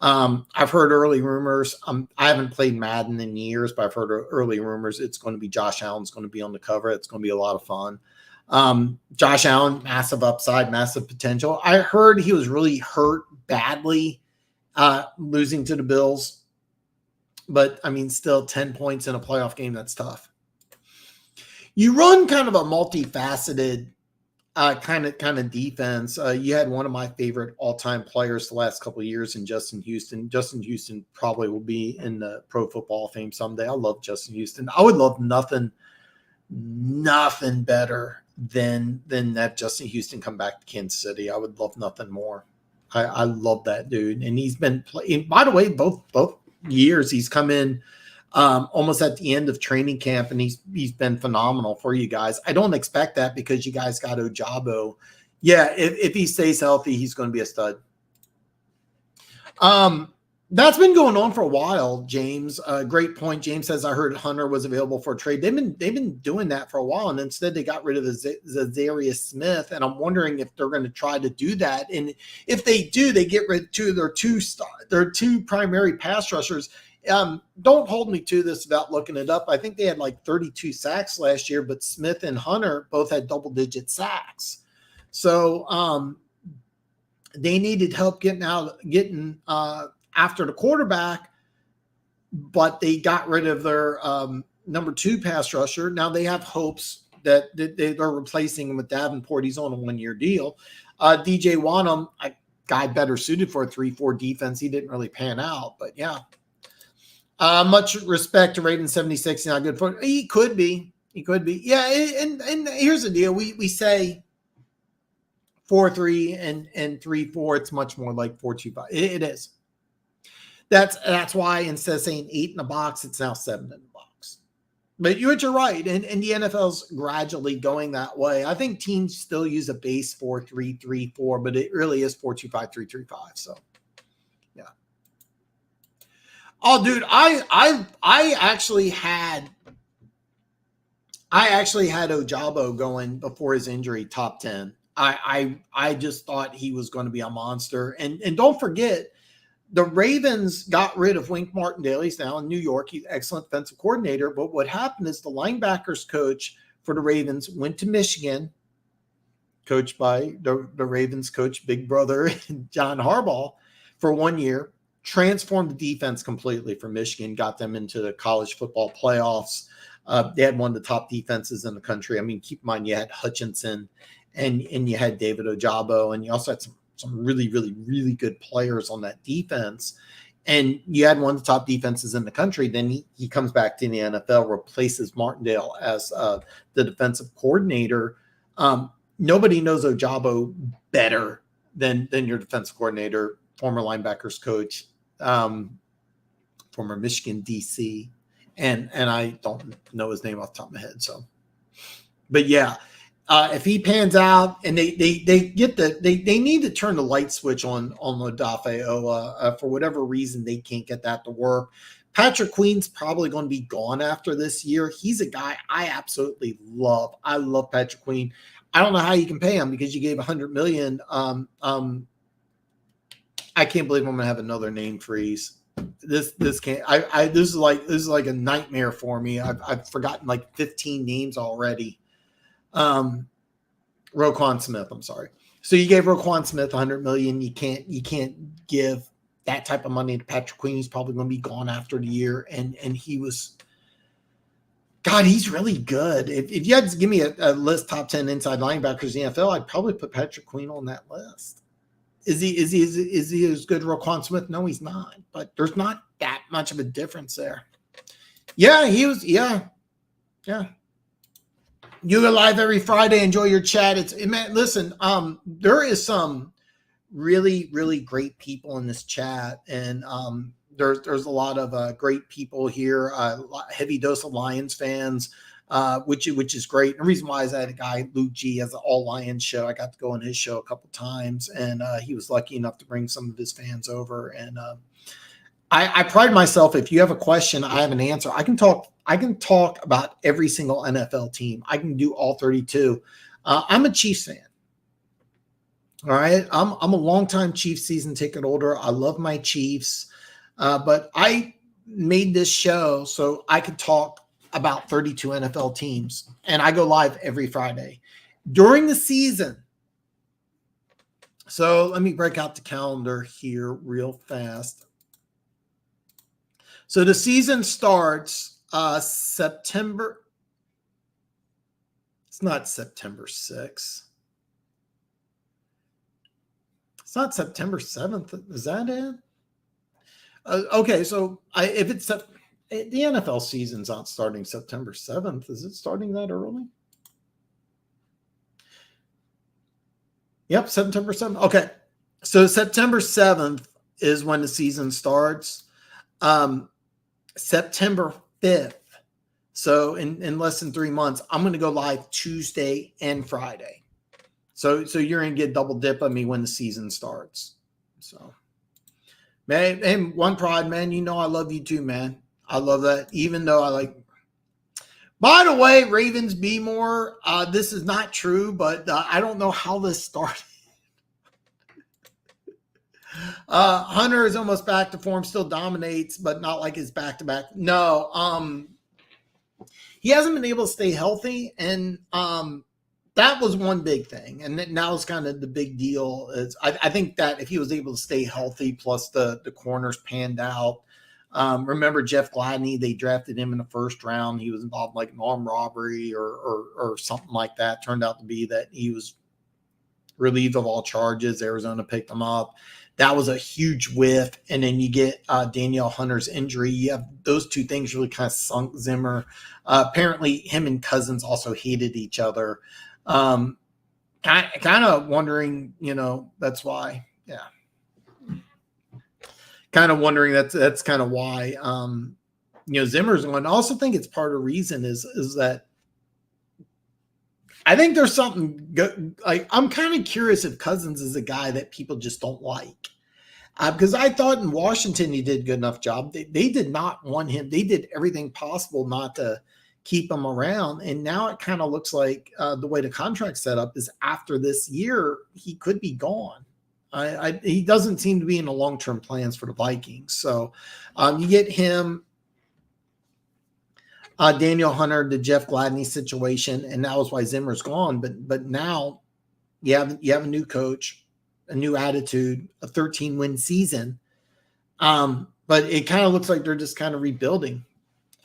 I've heard early rumors. I haven't played Madden in years, but I've heard early rumors it's going to be Josh Allen's going to be on the cover. It's going to be a lot of fun. Josh Allen, massive upside, massive potential. I heard he was really hurt badly, losing to the Bills. But, I mean, still 10 points in a playoff game, that's tough. You run kind of a multifaceted kind of defense. You had one of my favorite all-time players the last couple of years in Justin Houston. Justin Houston probably will be in the Pro Football Hall of Fame someday. I love Justin Houston. I would love nothing better than that Justin Houston come back to Kansas City. I would love nothing more. I love that dude. And he's been playing, by the way, both years he's come in almost at the end of training camp, and he's been phenomenal for you guys. I don't expect that because you guys got Ojabo. Yeah, if he stays healthy, he's going to be a stud. That's been going on for a while, James. Great point. James says, I heard Hunter was available for a trade. They've been doing that for a while, and instead they got rid of Za'Darius Smith, and I'm wondering if they're going to try to do that. And if they do, they get rid of their two primary pass rushers. Don't hold me to this without looking it up. I think they had like 32 sacks last year, but Smith and Hunter both had double-digit sacks. So they needed help getting after the quarterback, but they got rid of their number 2 pass rusher. Now they have hopes that they're replacing him with Davenport. He's on a 1-year deal. DJ Wanham, a guy better suited for a 3-4 defense. He didn't really pan out, but yeah. Much respect to Raven 76. Not good for he could be. Yeah, and here's the deal. We say 4-3 and 3-4. It's much more like 4-2-5. It is. That's why instead of saying 8 in the box, it's now 7 in the box. But you're right, and the NFL's gradually going that way. I think teams still use a base 4-3-3-4, but it really is 4-2-5, 3-3-5. So. Oh, dude, I actually had Ojabo going before his injury, top 10. I just thought he was going to be a monster. And don't forget, the Ravens got rid of Wink Martindale. He's now in New York. He's an excellent defensive coordinator. But what happened is the linebackers coach for the Ravens went to Michigan, coached by the Ravens coach, big brother, John Harbaugh, for 1 year. Transformed the defense completely for Michigan, got them into the college football playoffs. They had one of the top defenses in the country. I mean, keep in mind, you had Hutchinson and you had David Ojabo, and you also had some really, really, really good players on that defense. And you had one of the top defenses in the country. Then he comes back to the NFL, replaces Martindale as the defensive coordinator. Nobody knows Ojabo better than your defensive coordinator, former linebackers coach, former Michigan DC, and I don't know his name off the top of my head. So, but yeah, if he pans out, and they get they need to turn the light switch on Odafe Owa. For whatever reason, they can't get that to work. Patrick Queen's probably going to be gone after this year. He's a guy I absolutely love. I love Patrick Queen. I don't know how you can pay him because you gave $100 million. I can't believe I'm gonna have another name freeze. This can't. This is like a nightmare for me. I've forgotten like 15 names already. Roquan Smith. I'm sorry. So you gave Roquan Smith $100 million. You can't give that type of money to Patrick Queen. He's probably going to be gone after the year. And he was. God, he's really good. If you had to give me a list top 10 inside linebackers in the NFL, I'd probably put Patrick Queen on that list. Is he as good as Roquan Smith? No, he's not. But there's not that much of a difference there. Yeah, he was. Yeah. You go live every Friday. Enjoy your chat. Listen. There is some really, really great people in this chat, and there's a lot of great people here. Heavy dose of Lions fans. which is great. And the reason why is I had a guy, Luke G, has an All Lions show. I got to go on his show a couple times, and he was lucky enough to bring some of his fans over. And I pride myself. If you have a question, I have an answer. I can talk about every single NFL team. I can do all 32. I'm a Chiefs fan. All right. I'm a longtime Chiefs season ticket holder. I love my Chiefs. But I made this show so I could talk about 32 NFL teams. And I go live every Friday during the season. So let me break out the calendar here real fast. So the season starts September. It's not September 6th. It's not September 7th. Is that it? Okay, so if it's the NFL season's not starting September 7th, is it starting that early? Yep, September 7th. Okay, so September 7th is when the season starts. September 5th. So in less than 3 months, I'm going to go live Tuesday and Friday. So you're going to get double dip of me when the season starts. So, man, and One Pride, man, you know I love you too, man. I love that. Even though I like. By the way, Ravens be more. This is not true, but I don't know how this started. Hunter is almost back to form, still dominates, but not like his back-to-back. No, he hasn't been able to stay healthy, and that was one big thing. And now it's kind of the big deal. Is I think that if he was able to stay healthy, plus the corners panned out. Remember Jeff Gladney? They drafted him in the first round. He was involved in like an armed robbery or something like that. Turned out to be that he was relieved of all charges. Arizona picked him up. That was a huge whiff. And then you get Danielle Hunter's injury. You have those two things really kind of sunk Zimmer. Apparently him and Cousins also hated each other. Kind of wondering, that's why. Yeah. Kind of wondering that's kind of why, Zimmer's one. I also think it's part of the reason is that I think there's something good. Like, I'm kind of curious if Cousins is a guy that people just don't like. Because I thought in Washington he did a good enough job. They did not want him. They did everything possible not to keep him around. And now it kind of looks like the way the contract's set up is after this year, he could be gone. He doesn't seem to be in the long-term plans for the Vikings. So you get him, Daniel Hunter, the Jeff Gladney situation, and that was why Zimmer's gone. But now you have a new coach, a new attitude, a 13-win season. But it kind of looks like they're just kind of rebuilding.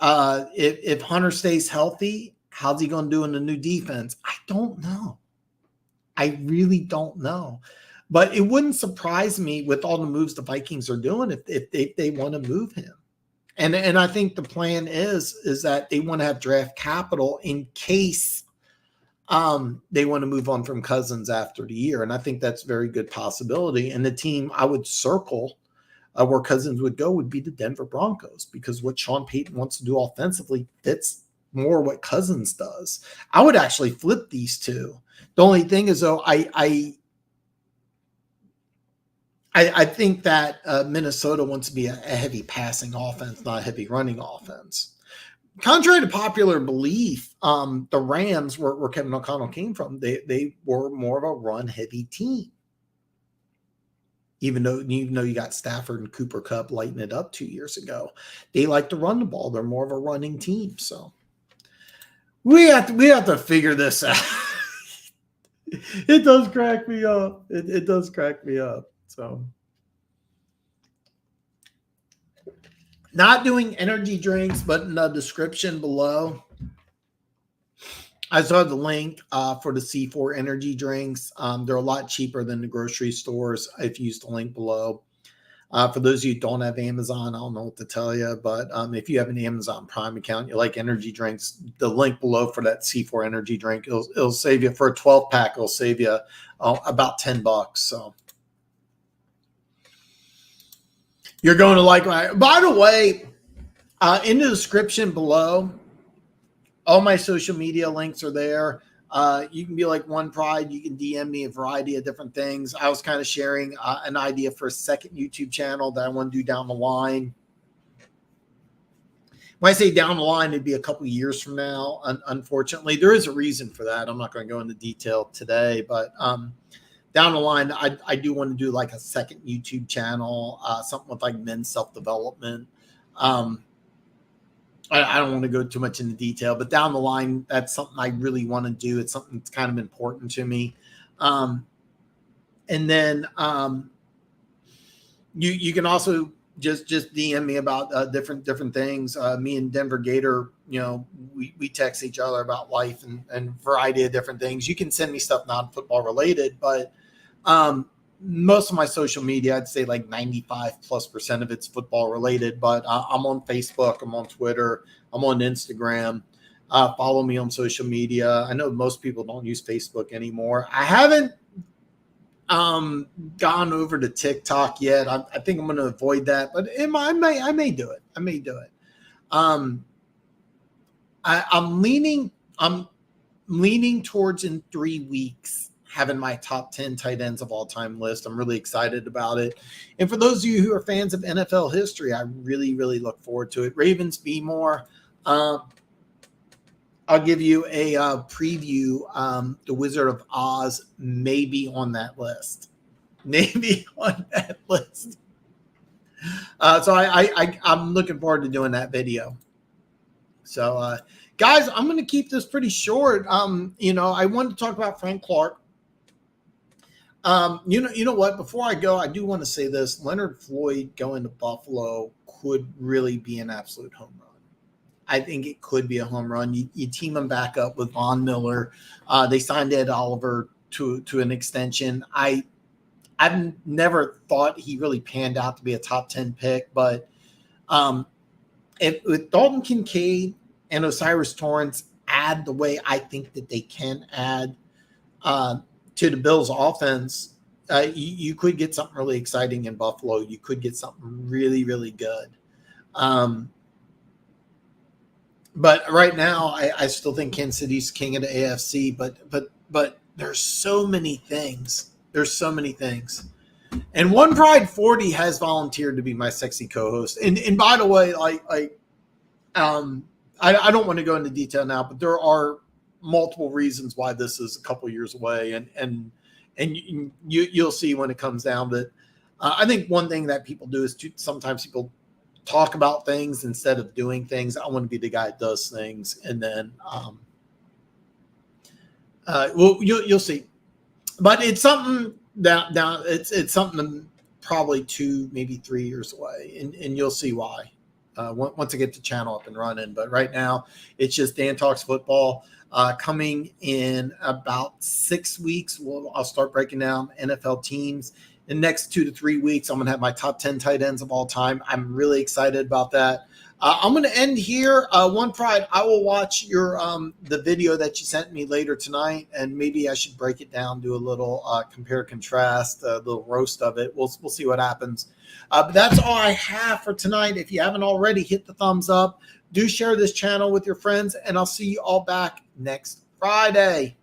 If Hunter stays healthy, how's he going to do in the new defense? I don't know. I really don't know. But it wouldn't surprise me with all the moves the Vikings are doing if they want to move him. And I think the plan is that they want to have draft capital in case they want to move on from Cousins after the year. And I think that's a very good possibility. And the team I would circle where Cousins would go would be the Denver Broncos, because what Sean Payton wants to do offensively fits more what Cousins does. I would actually flip these two. The only thing is, though, I think that Minnesota wants to be a heavy passing offense, not a heavy running offense. Contrary to popular belief, the Rams, where Kevin O'Connell came from, they were more of a run-heavy team. Even though you got Stafford and Cooper Kupp lighting it up 2 years ago, they like to run the ball. They're more of a running team. So we have to figure this out. It does crack me up. It does crack me up. So, not doing energy drinks, but in the description below, I saw the link for the C4 energy drinks. They're a lot cheaper than the grocery stores if you use the link below. For those of you who don't have Amazon, I don't know what to tell you, but if you have an Amazon Prime account, you like energy drinks, the link below for that C4 energy drink, it'll save you for a 12-pack. It'll save you about $10. So. You're going to like my. By the way, in the description below, All my social media links are there. You can be like One Pride. You can DM me a variety of different things. I was kind of sharing an idea for a second YouTube channel that I want to do down the line. When I say down the line, it'd be a couple of years from now. Unfortunately, there is a reason for that. I'm not going to go into detail today, but down the line, I do want to do like a second YouTube channel, something with like men's self-development. I don't want to go too much into detail, but down the line, that's something I really want to do. It's something that's kind of important to me. And then you can also just DM me about different things. Me and Denver Gator, we text each other about life and a variety of different things. You can send me stuff non-football related, but most of my social media, I'd say like 95+% of it's football related, but I'm on Facebook, I'm on Twitter, I'm on Instagram. Follow me on social media. I know most people don't use Facebook anymore. I haven't gone over to TikTok yet. I think I'm going to avoid that, but I may do it. I may do it. I'm leaning towards in 3 weeks having my top 10 tight ends of all time list. I'm really excited about it. And for those of you who are fans of NFL history, I really, really look forward to it. Ravens, be more. I'll give you a preview. The Wizard of Oz may be on that list. Maybe on that list. So I'm looking forward to doing that video. So, guys, I'm going to keep this pretty short. I wanted to talk about Frank Clark. You know what? Before I go, I do want to say this. Leonard Floyd going to Buffalo could really be an absolute home run. I think it could be a home run. You team him back up with Von Miller. They signed Ed Oliver to an extension. I've never thought he really panned out to be a top 10 pick, but with Dalton Kincaid and Osiris Torrance add the way I think that they can add to the Bills' offense, you could get something really exciting in Buffalo. You could get something really, really good. But right now, I still think Kansas City's king of the AFC. But there's so many things. There's so many things. And One Pride 40 has volunteered to be my sexy co-host. And by the way, I don't want to go into detail now, but there are multiple reasons why this is a couple years away, and you'll see when it comes down to it. I think one thing that people do is sometimes people talk about things instead of doing things. I want to be the guy that does things, and then you'll see. But it's something that it's something probably 2, maybe 3 years away, and you'll see why once I get the channel up and running. But right now, it's just Dan Talks Football. Coming in about 6 weeks, I'll start breaking down NFL teams. In the next 2 to 3 weeks, I'm going to have my top 10 tight ends of all time. I'm really excited about that. I'm going to end here. One Pride, I will watch your the video that you sent me later tonight, and maybe I should break it down, do a little compare contrast, a little roast of it. We'll see what happens. But that's all I have for tonight. If you haven't already, hit the thumbs up. Do share this channel with your friends, and I'll see you all back next Friday.